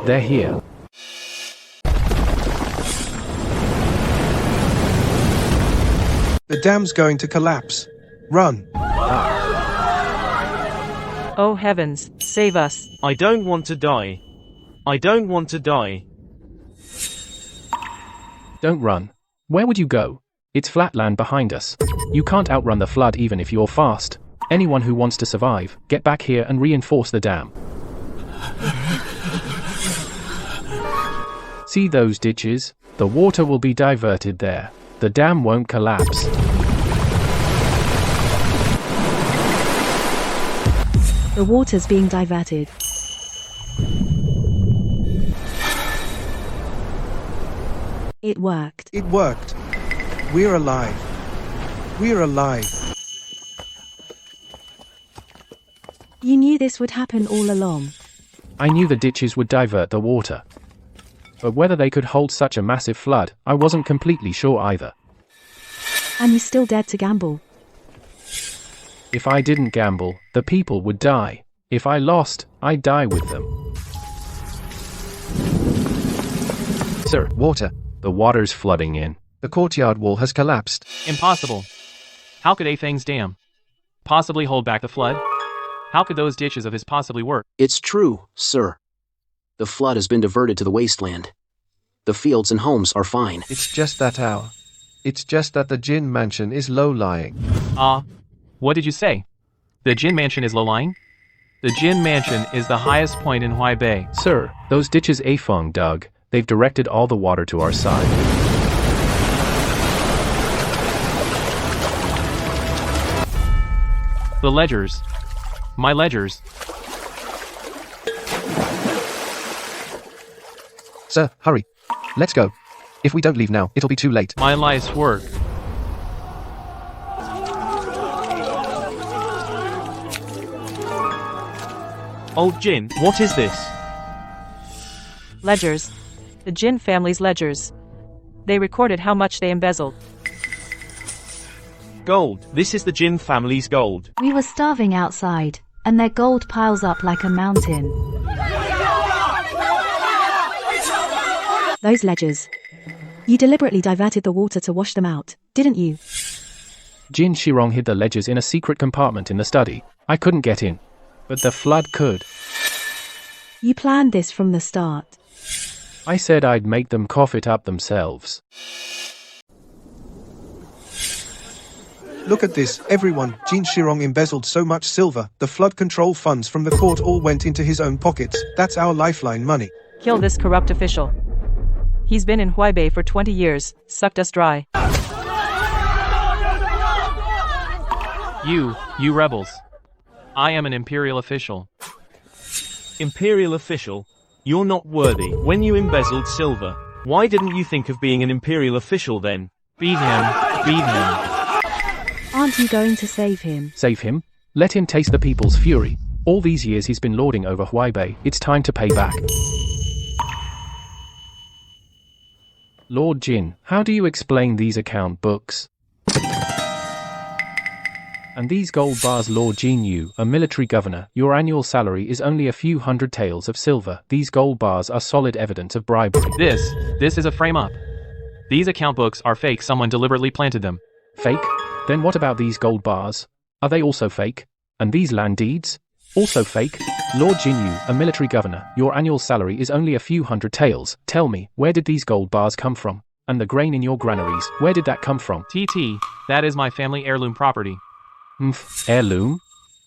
They're here. The dam's going to collapse. Run. Oh heavens, save us. I don't want to die. I don't want to die. Don't run. Where would you go? It's flat land behind us. You can't outrun the flood even if you're fast. Anyone who wants to survive, get back here and reinforce the dam. See those ditches? The water will be diverted there. The dam won't collapse. The water's being diverted. It worked. It worked. We're alive. We're alive. You knew this would happen all along. I knew the ditches would divert the water. But whether they could hold such a massive flood, I wasn't completely sure either. And you still dared to gamble. If I didn't gamble, the people would die. If I lost, I'd die with them. Sir, water. The water's flooding in. The courtyard wall has collapsed. Impossible. How could Afeng's dam possibly hold back the flood? How could those ditches of his possibly work? It's true, sir. The flood has been diverted to the wasteland. The fields and homes are fine. It's just that It's just that the Jin mansion is low-lying. What did you say? The Jin mansion is low-lying? The Jin mansion is the highest point in Huaibei. Sir, those ditches Afeng dug, they've directed all the water to our side. The ledgers. My ledgers. Sir, hurry. Let's go. If we don't leave now, it'll be too late. My life's work. Old Jin, what is this? Ledgers. The Jin family's ledgers. They recorded how much they embezzled. Gold. This is the Jin family's gold. We were starving outside, and their gold piles up like a mountain. Those ledgers. You deliberately diverted the water to wash them out, didn't you? Jin Shirong hid the ledgers in a secret compartment in the study. I couldn't get in. But the flood could. You planned this from the start. I said I'd make them cough it up themselves. Look at this, everyone. Jin Shirong embezzled so much silver, the flood control funds from the court all went into his own pockets. That's our lifeline money. Kill this corrupt official. He's been in Huaibei for 20 years, sucked us dry. You rebels. I am an imperial official. Imperial official? You're not worthy. When you embezzled silver, why didn't you think of being an imperial official then? Beat him. Beat him. Aren't you going to save him? Save him? Let him taste the people's fury. All these years he's been lording over Huaibei. It's time to pay back. Lord Jin, how do you explain these account books? And these gold bars, Lord Jin, you, a military governor, your annual salary is only a few hundred taels of silver. These gold bars are solid evidence of bribery. This is a frame-up. These account books are fake. Someone deliberately planted them. Fake? Then what about these gold bars? Are they also fake? And these land deeds? Also fake? Lord Jinyu, a military governor, your annual salary is only a few hundred taels. Tell me, where did these gold bars come from? And the grain in your granaries, where did that come from? TT, that is my family heirloom property. Heirloom?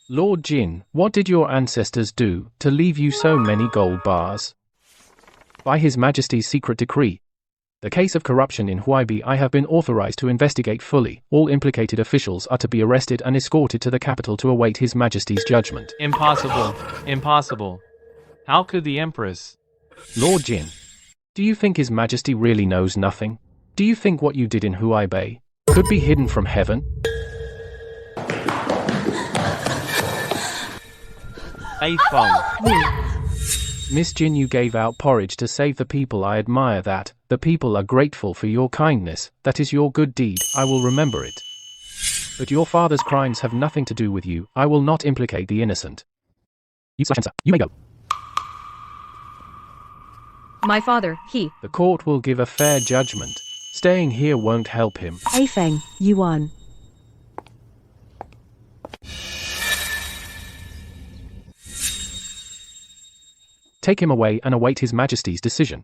Lord Jin, what did your ancestors do to leave you so many gold bars? By His Majesty's secret decree, the case of corruption in Huaibi I have been authorized to investigate fully. All implicated officials are to be arrested and escorted to the capital to await His Majesty's judgment. Impossible. Impossible. How could the Empress? Lord Jin, do you think His Majesty really knows nothing? Do you think what you did in Huaibei could be hidden from heaven? Miss Jin, you gave out porridge to save the people. I admire that. The people are grateful for your kindness. That is your good deed. I will remember it. But your father's crimes have nothing to do with you. I will not implicate the innocent. You may go. My father, he. The court will give a fair judgment. Staying here won't help him. Afeng, you won. Take him away and await His Majesty's decision.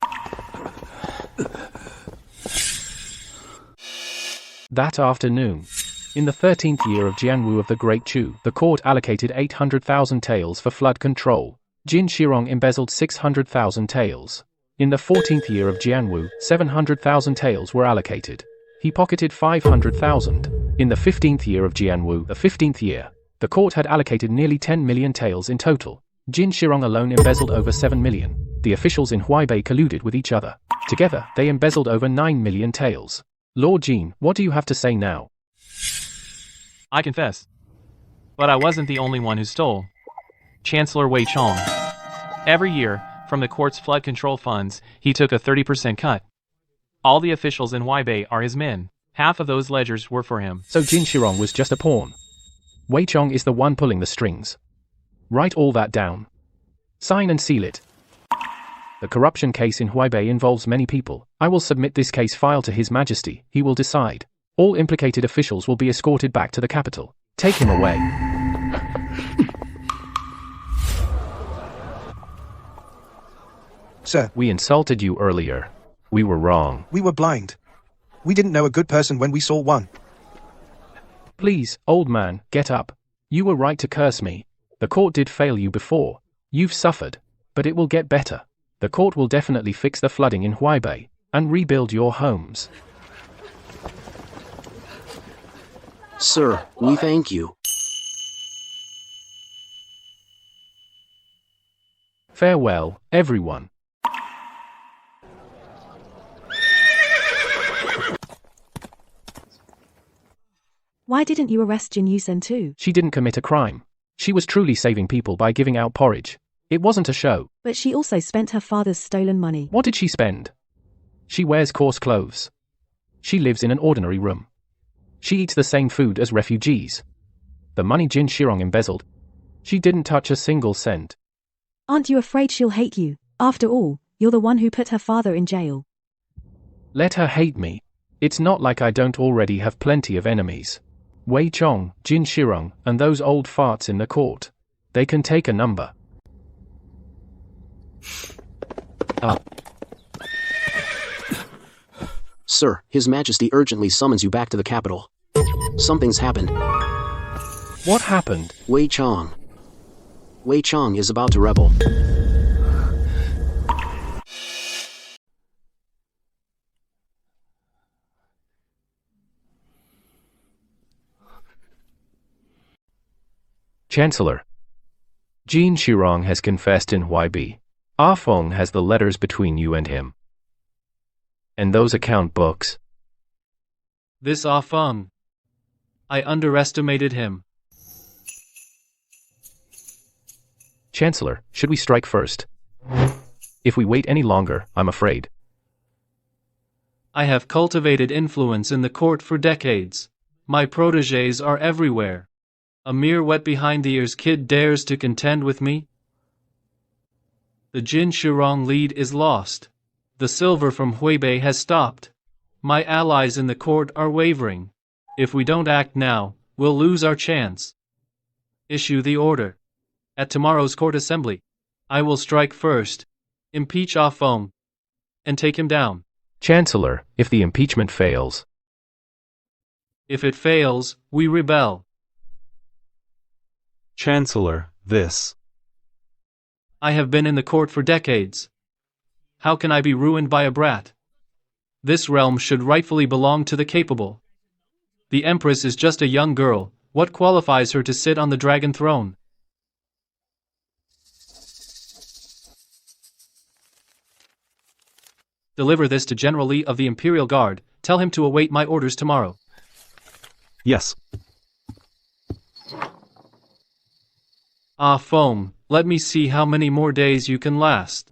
That afternoon, in the 13th year of Jianwu of the Great Chu, the court allocated 800,000 taels for flood control. Jin Shirong embezzled 600,000 taels. In the 14th year of Jianwu, 700,000 taels were allocated. He pocketed 500,000. In the 15th year of Jianwu, the 15th year, the court had allocated nearly 10 million taels in total. Jin Shirong alone embezzled over 7 million. The officials in Huaibei colluded with each other. Together, they embezzled over 9 million taels. Lord Jin, what do you have to say now? I confess. But I wasn't the only one who stole. Chancellor Wei Chong. Every year, from the court's flood control funds, he took a 30% cut. All the officials in Huaibei are his men. Half of those ledgers were for him. So Jin Shirong was just a pawn. Wei Chong is the one pulling the strings. Write all that down. Sign and seal it. The corruption case in Huaibei involves many people. I will submit this case file to His Majesty. He will decide. All implicated officials will be escorted back to the capital. Take him away. Sir. We insulted you earlier. We were wrong. We were blind. We didn't know a good person when we saw one. Please, old man, get up. You were right to curse me. The court did fail you before. You've suffered. But it will get better. The court will definitely fix the flooding in Huaibei and rebuild your homes. Sir, we thank you. Farewell, everyone. Why didn't you arrest Jin Yusen too? She didn't commit a crime. She was truly saving people by giving out porridge. It wasn't a show. But she also spent her father's stolen money. What did she spend? She wears coarse clothes. She lives in an ordinary room. She eats the same food as refugees. The money Jin Shirong embezzled, she didn't touch a single cent. Aren't you afraid she'll hate you? After all, you're the one who put her father in jail. Let her hate me. It's not like I don't already have plenty of enemies. Wei Chong, Jin Shirong, and those old farts in the court. They can take a number. Sir, His Majesty urgently summons you back to the capital. Something's happened. What happened? Wei Chong. Wei Chong is about to rebel. Chancellor. Jin Shirong has confessed in Huaibi. Ah Feng has the letters between you and him. And those account books. This Ah Feng. I underestimated him. Chancellor, should we strike first? If we wait any longer, I'm afraid. I have cultivated influence in the court for decades. My protégés are everywhere. A mere wet-behind-the-ears kid dares to contend with me? The Jin Shirong lead is lost. The silver from Huibei has stopped. My allies in the court are wavering. If we don't act now, we'll lose our chance. Issue the order. At tomorrow's court assembly, I will strike first, impeach Ah Feng, and take him down. Chancellor, if the impeachment fails. If it fails, we rebel. Chancellor, this. I have been in the court for decades. How can I be ruined by a brat? This realm should rightfully belong to the capable. The Empress is just a young girl. What qualifies her to sit on the dragon throne? Deliver this to General Li of the Imperial Guard. Tell him to await my orders tomorrow. Yes. Ah Feng, let me see how many more days you can last.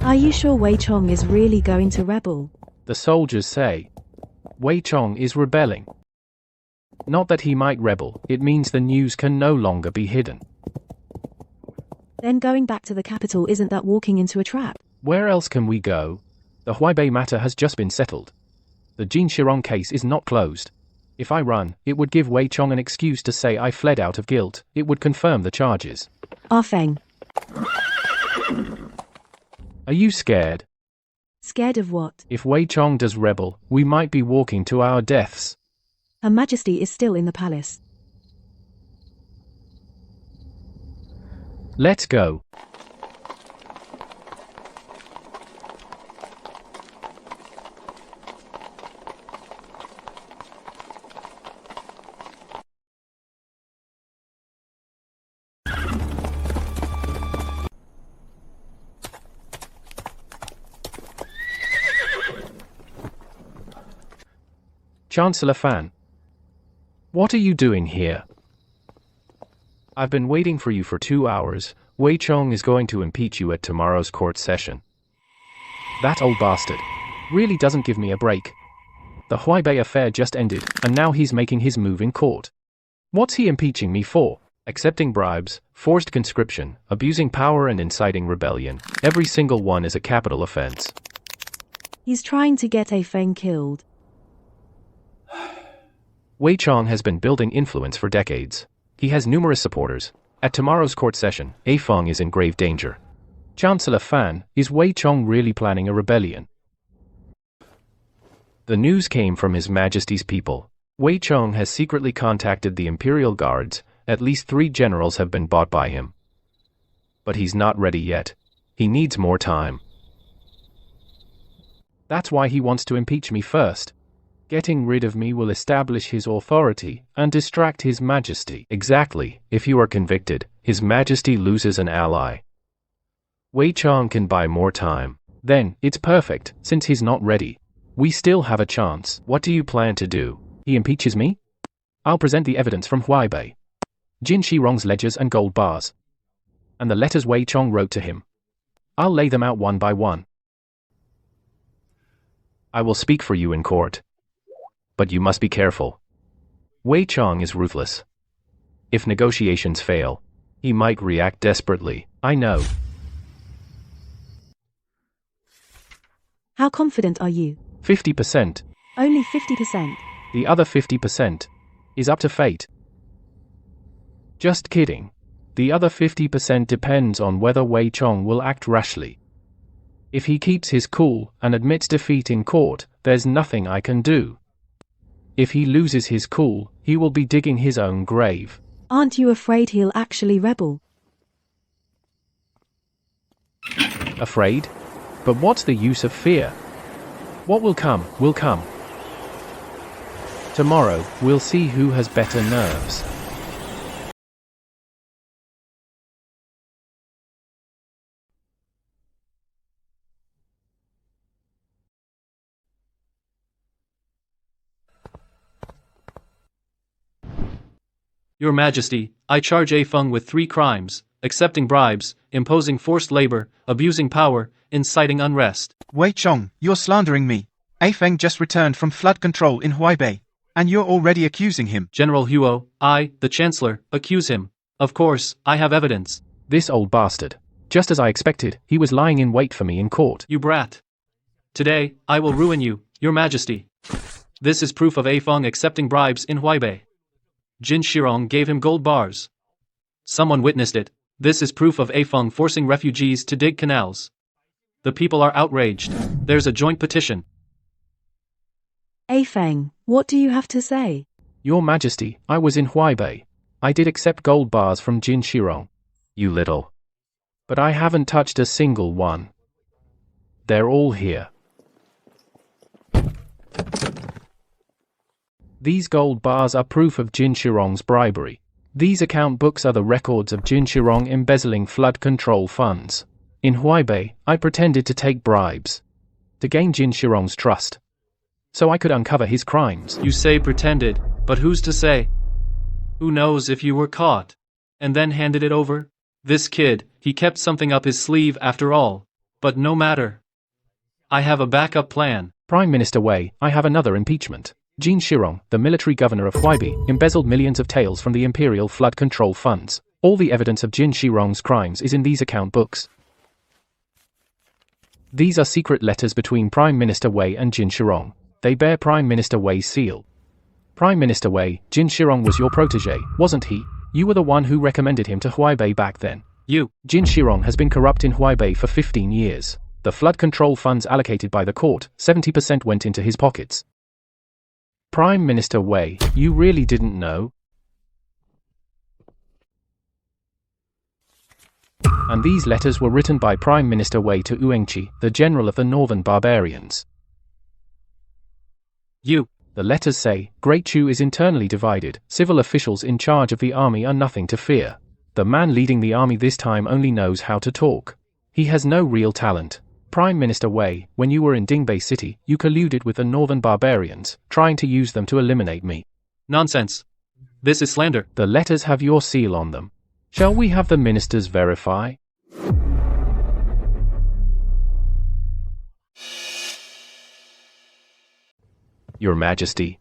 Are you sure Wei Chong is really going to rebel? The soldiers say. Wei Chong is rebelling. Not that he might rebel, it means the news can no longer be hidden. Then going back to the capital isn't that walking into a trap? Where else can we go? The Huibei matter has just been settled. The Jin Shirong case is not closed. If I run, it would give Wei Chong an excuse to say I fled out of guilt. It would confirm the charges. Ah Feng. Are you scared? Scared of what? If Wei Chong does rebel, we might be walking to our deaths. Her Majesty is still in the palace. Let's go. Chancellor Fan. What are you doing here? I've been waiting for you for 2 hours. Wei Chong is going to impeach you at tomorrow's court session. That old bastard really doesn't give me a break. The Huibei affair just ended, and now he's making his move in court. What's he impeaching me for? Accepting bribes, forced conscription, abusing power and inciting rebellion. Every single one is a capital offense. He's trying to get A Feng killed. Wei Chong has been building influence for decades. He has numerous supporters. At tomorrow's court session, A Feng is in grave danger. Chancellor Fan, is Wei Chong really planning a rebellion? The news came from His Majesty's people. Wei Chong has secretly contacted the Imperial Guards. At least 3 generals have been bought by him. But he's not ready yet. He needs more time. That's why he wants to impeach me first. Getting rid of me will establish his authority and distract His Majesty. Exactly, if you are convicted, His Majesty loses an ally. Wei Chong can buy more time. Then, it's perfect, since he's not ready. We still have a chance. What do you plan to do? He impeaches me? I'll present the evidence from Huibei. Jin Shirong's ledgers and gold bars. And the letters Wei Chong wrote to him. I'll lay them out one by one. I will speak for you in court. But you must be careful. Wei Chong is ruthless. If negotiations fail, he might react desperately. I know. How confident are you? 50%. Only 50%. The other 50% is up to fate. Just kidding. The other 50% depends on whether Wei Chong will act rashly. If he keeps his cool and admits defeat in court, there's nothing I can do. If he loses his cool, he will be digging his own grave. Aren't you afraid he'll actually rebel? Afraid? But what's the use of fear? What will come, will come. Tomorrow, we'll see who has better nerves. Your Majesty, I charge A Feng with 3 crimes: accepting bribes, imposing forced labor, abusing power, inciting unrest. Wei Chong, you're slandering me. A Feng just returned from flood control in Huaibei, and you're already accusing him. General Huo, I, the Chancellor, accuse him. Of course, I have evidence. This old bastard. Just as I expected, he was lying in wait for me in court. You brat. Today, I will ruin you, Your Majesty. This is proof of A Feng accepting bribes in Huaibei. Jin Shirong gave him gold bars. Someone witnessed it. This is proof of A Feng forcing refugees to dig canals. The people are outraged. There's a joint petition. A Feng, what do you have to say? Your Majesty, I was in Huaibei. I did accept gold bars from Jin Shirong. You little. But I haven't touched a single one. They're all here. These gold bars are proof of Jin Shirong's bribery. These account books are the records of Jin Shirong embezzling flood control funds. In Huaibei, I pretended to take bribes to gain Jin Shirong's trust, so I could uncover his crimes. You say pretended, but who's to say? Who knows if you were caught and then handed it over? This kid, he kept something up his sleeve after all. But no matter. I have a backup plan. Prime Minister Wei, I have another impeachment. Jin Shirong, the military governor of Huaibei, embezzled millions of taels from the imperial flood control funds. All the evidence of Jin Shirong's crimes is in these account books. These are secret letters between Prime Minister Wei and Jin Shirong. They bear Prime Minister Wei's seal. Prime Minister Wei, Jin Shirong was your protege, wasn't he? You were the one who recommended him to Huaibei back then. Jin Shirong has been corrupt in Huaibei for 15 years. The flood control funds allocated by the court, 70% went into his pockets. Prime Minister Wei, you really didn't know? And these letters were written by Prime Minister Wei to ENG, the general of the northern barbarians. The letters say, Great Chu is internally divided, civil officials in charge of the army are nothing to fear. The man leading the army this time only knows how to talk. He has no real talent. Prime Minister Wei, when you were in Dingbei City, you colluded with the northern barbarians, trying to use them to eliminate me. Nonsense. This is slander. The letters have your seal on them. Shall we have the ministers verify? Your Majesty,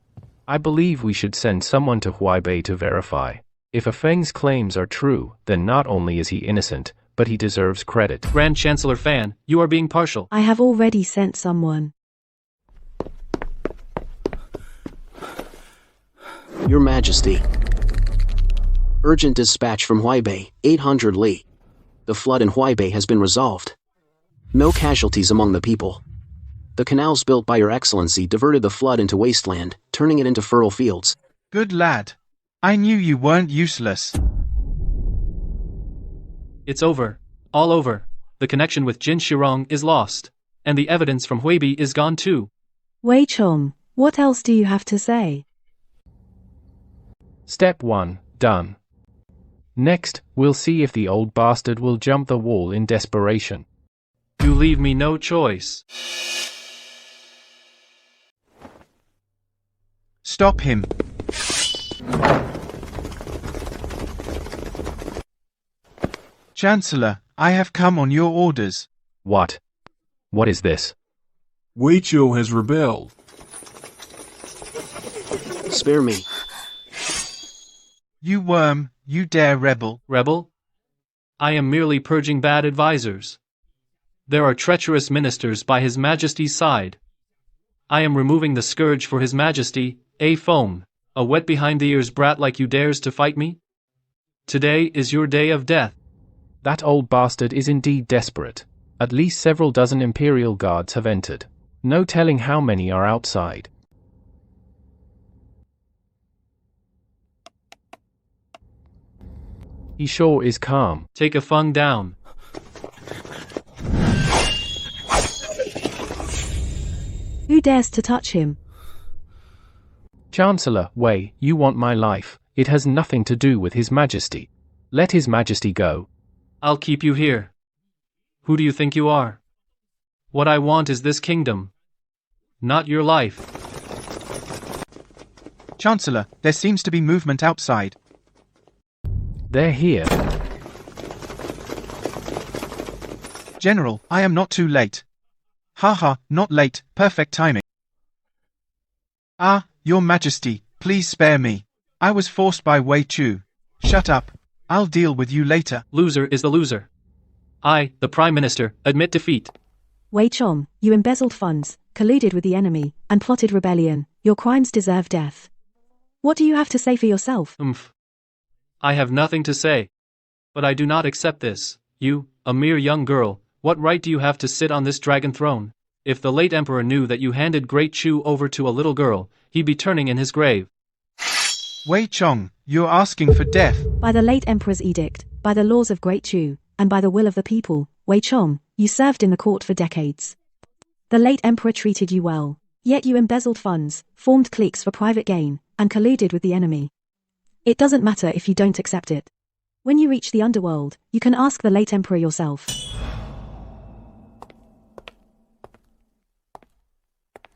I believe we should send someone to Huaibei to verify. If A Feng's claims are true, then not only is he innocent, but he deserves credit. Grand Chancellor Fan, you are being partial. I have already sent someone. Your Majesty. Urgent dispatch from Huaibei, 800 Li. The flood in Huaibei has been resolved. No casualties among the people. The canals built by Your Excellency diverted the flood into wasteland, turning it into fertile fields. Good lad. I knew you weren't useless. It's over. All over. The connection with Jin Shirong is lost. And the evidence from Huaibei is gone too. Wei Chong, what else do you have to say? Step 1, done. Next, we'll see if the old bastard will jump the wall in desperation. You leave me no choice. Stop him. Chancellor, I have come on your orders. What? What is this? Wei Chou has rebelled. Spare me. You worm, you dare rebel. Rebel? I am merely purging bad advisors. There are treacherous ministers by His Majesty's side. I am removing the scourge for His Majesty, A Feng, a wet behind-the-ears brat like you dares to fight me? Today is your day of death. That old bastard is indeed desperate. At least several dozen Imperial guards have entered. No telling how many are outside. He sure is calm. Take A Feng down. Who dares to touch him? Chancellor Wei, you want my life, it has nothing to do with His Majesty. Let His Majesty go. I'll keep you here. Who do you think you are? What I want is this kingdom, not your life. Chancellor, there seems to be movement outside. They're here. General, I am not too late. Haha, not late, perfect timing. Ah, Your Majesty, please spare me. I was forced by Wei Chu. Shut up. I'll deal with you later. Loser is the loser. I, the Prime Minister, admit defeat. Wei Chong, you embezzled funds, colluded with the enemy, and plotted rebellion. Your crimes deserve death. What do you have to say for yourself? I have nothing to say. But I do not accept this. You, a mere young girl, what right do you have to sit on this dragon throne? If the late emperor knew that you handed Great Chu over to a little girl, he'd be turning in his grave. Wei Chong, you're asking for death. By the late emperor's edict, by the laws of Great Chu, and by the will of the people, Wei Chong, you served in the court for decades. The late emperor treated you well, yet you embezzled funds, formed cliques for private gain, and colluded with the enemy. It doesn't matter if you don't accept it. When you reach the underworld, you can ask the late emperor yourself.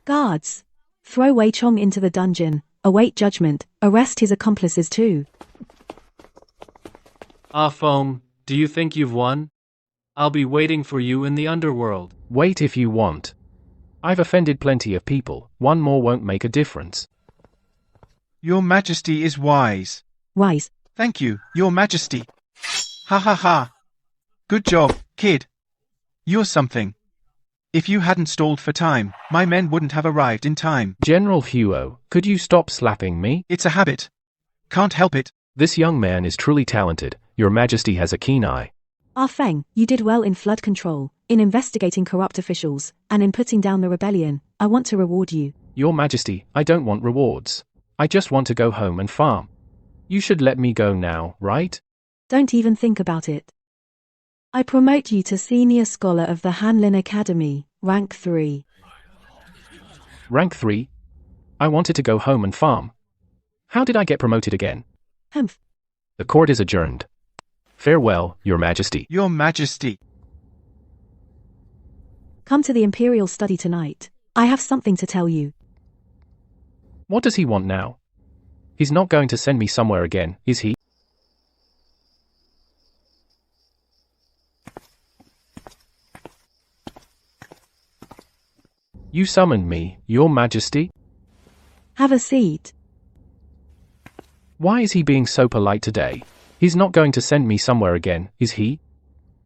Guards! Throw Wei Chong into the dungeon, await judgment, arrest his accomplices too. Ah Feng, do you think you've won? I'll be waiting for you in the underworld. Wait if you want. I've offended plenty of people, one more won't make a difference. Your Majesty is wise. Wise. Thank you, Your Majesty. Ha ha ha. Good job, kid. You're something. If you hadn't stalled for time, my men wouldn't have arrived in time. General Huo, could you stop slapping me? It's a habit. Can't help it. This young man is truly talented. Your Majesty has a keen eye. Ah Feng, you did well in flood control, in investigating corrupt officials, and in putting down the rebellion. I want to reward you. Your Majesty, I don't want rewards. I just want to go home and farm. You should let me go now, right? Don't even think about it. I promote you to Senior Scholar of the Hanlin Academy, Rank 3. Rank 3? I wanted to go home and farm. How did I get promoted again? Humph. The court is adjourned. Farewell, Your Majesty. Your Majesty. Come to the Imperial Study tonight. I have something to tell you. What does he want now? He's not going to send me somewhere again, is he? You summoned me, Your Majesty? Have a seat. Why is he being so polite today? He's not going to send me somewhere again, is he?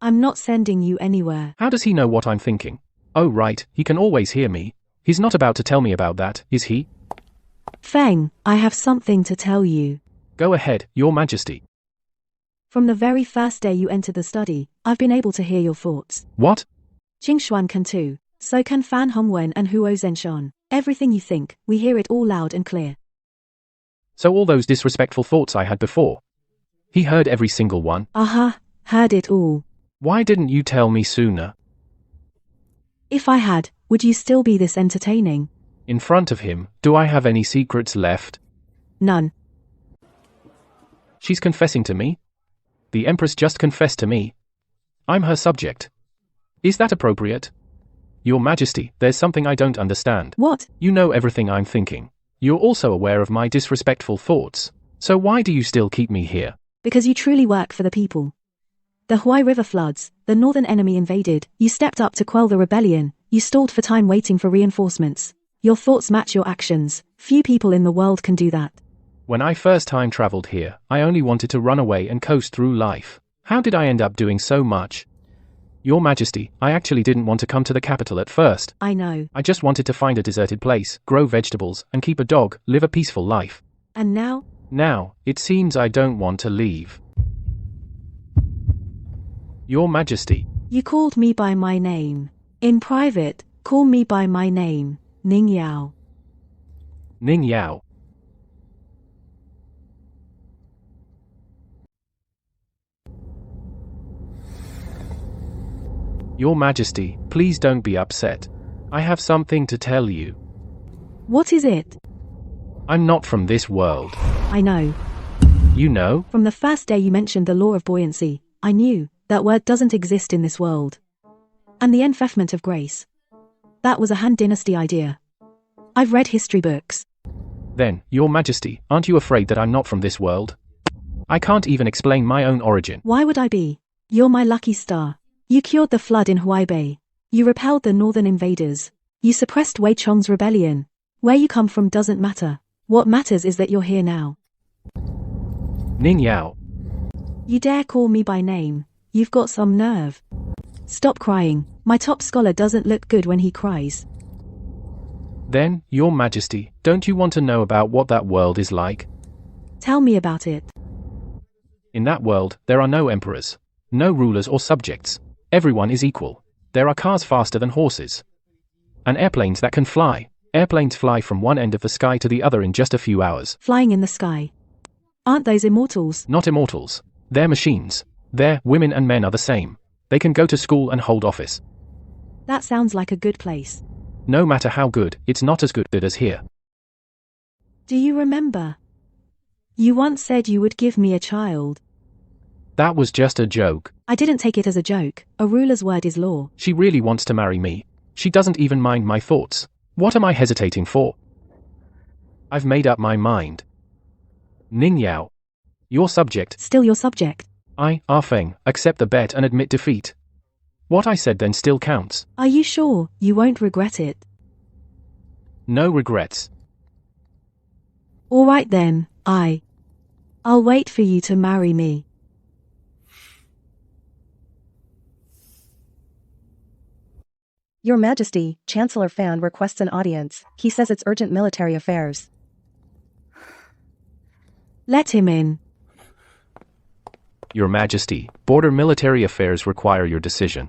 I'm not sending you anywhere. How does he know what I'm thinking? Oh right, he can always hear me. He's not about to tell me about that, is he? Feng, I have something to tell you. Go ahead, Your Majesty. From the very first day you entered the study, I've been able to hear your thoughts. What? Qing can too. So can Fan Hongwen and Huo Zhenshan. Everything you think, we hear it all loud and clear. So all those disrespectful thoughts I had before. He heard every single one. Aha, heard it all. Why didn't you tell me sooner? If I had, would you still be this entertaining? In front of him, do I have any secrets left? None. She's confessing to me? The Empress just confessed to me. I'm her subject. Is that appropriate? Your Majesty, there's something I don't understand. What? You know everything I'm thinking. You're also aware of my disrespectful thoughts. So why do you still keep me here? Because you truly work for the people. The Huai River floods, the northern enemy invaded, you stepped up to quell the rebellion, you stalled for time waiting for reinforcements. Your thoughts match your actions. Few people in the world can do that. When I first time traveled here, I only wanted to run away and coast through life. How did I end up doing so much? Your Majesty, I actually didn't want to come to the capital at first. I know. I just wanted to find a deserted place, grow vegetables, and keep a dog, live a peaceful life. And now? Now, it seems I don't want to leave. Your Majesty. You called me by my name. In private, call me by my name, Ning Yao. Ning Yao. Your Majesty, please don't be upset. I have something to tell you. What is it? I'm not from this world. I know. You know? From the first day you mentioned the law of buoyancy, I knew that word doesn't exist in this world. And the enfeoffment of grace. That was a Han Dynasty idea. I've read history books. Then, Your Majesty, aren't you afraid that I'm not from this world? I can't even explain my own origin. Why would I be? You're my lucky star. You cured the flood in Hawaii Bay. You repelled the northern invaders. You suppressed Wei Chong's rebellion. Where you come from doesn't matter. What matters is that you're here now. Ning Yao. You dare call me by name? You've got some nerve. Stop crying. My top scholar doesn't look good when he cries. Then, Your Majesty, don't you want to know about what that world is like? Tell me about it. In that world, there are no emperors, no rulers or subjects. Everyone is equal. There are cars faster than horses. And airplanes that can fly. Airplanes fly from one end of the sky to the other in just a few hours. Flying in the sky. Aren't those immortals? Not immortals. They're machines. There, women and men are the same. They can go to school and hold office. That sounds like a good place. No matter how good, it's not as good as here. Do you remember? You once said you would give me a child. That was just a joke. I didn't take it as a joke. A ruler's word is law. She really wants to marry me. She doesn't even mind my thoughts. What am I hesitating for? I've made up my mind. Ning Yao. Your subject. Still your subject. I, Ah Feng, accept the bet and admit defeat. What I said then still counts. Are you sure you won't regret it? No regrets. All right then, I'll wait for you to marry me. Your Majesty, Chancellor Fan requests an audience. He says it's urgent military affairs. Let him in. Your Majesty, border military affairs require your decision.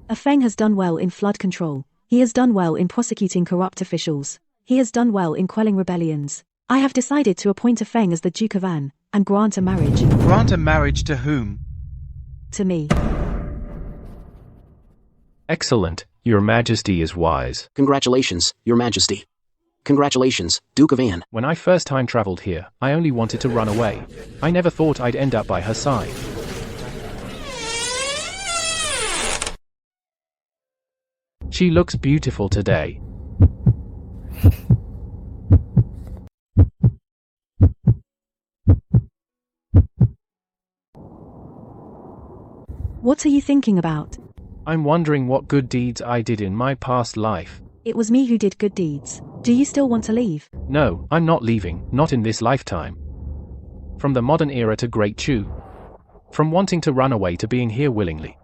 A Feng has done well in flood control. He has done well in prosecuting corrupt officials. He has done well in quelling rebellions. I have decided to appoint a Feng as the Duke of An, and grant a marriage. Grant a marriage to whom? To me. Excellent. Your Majesty is wise. Congratulations, Your Majesty. Congratulations, Duke of An. When I first time traveled here, I only wanted to run away. I never thought I'd end up by her side. She looks beautiful today. What are you thinking about? I'm wondering what good deeds I did in my past life. It was me who did good deeds. Do you still want to leave? No, I'm not leaving, not in this lifetime. From the modern era to Great Chu. From wanting to run away to being here willingly.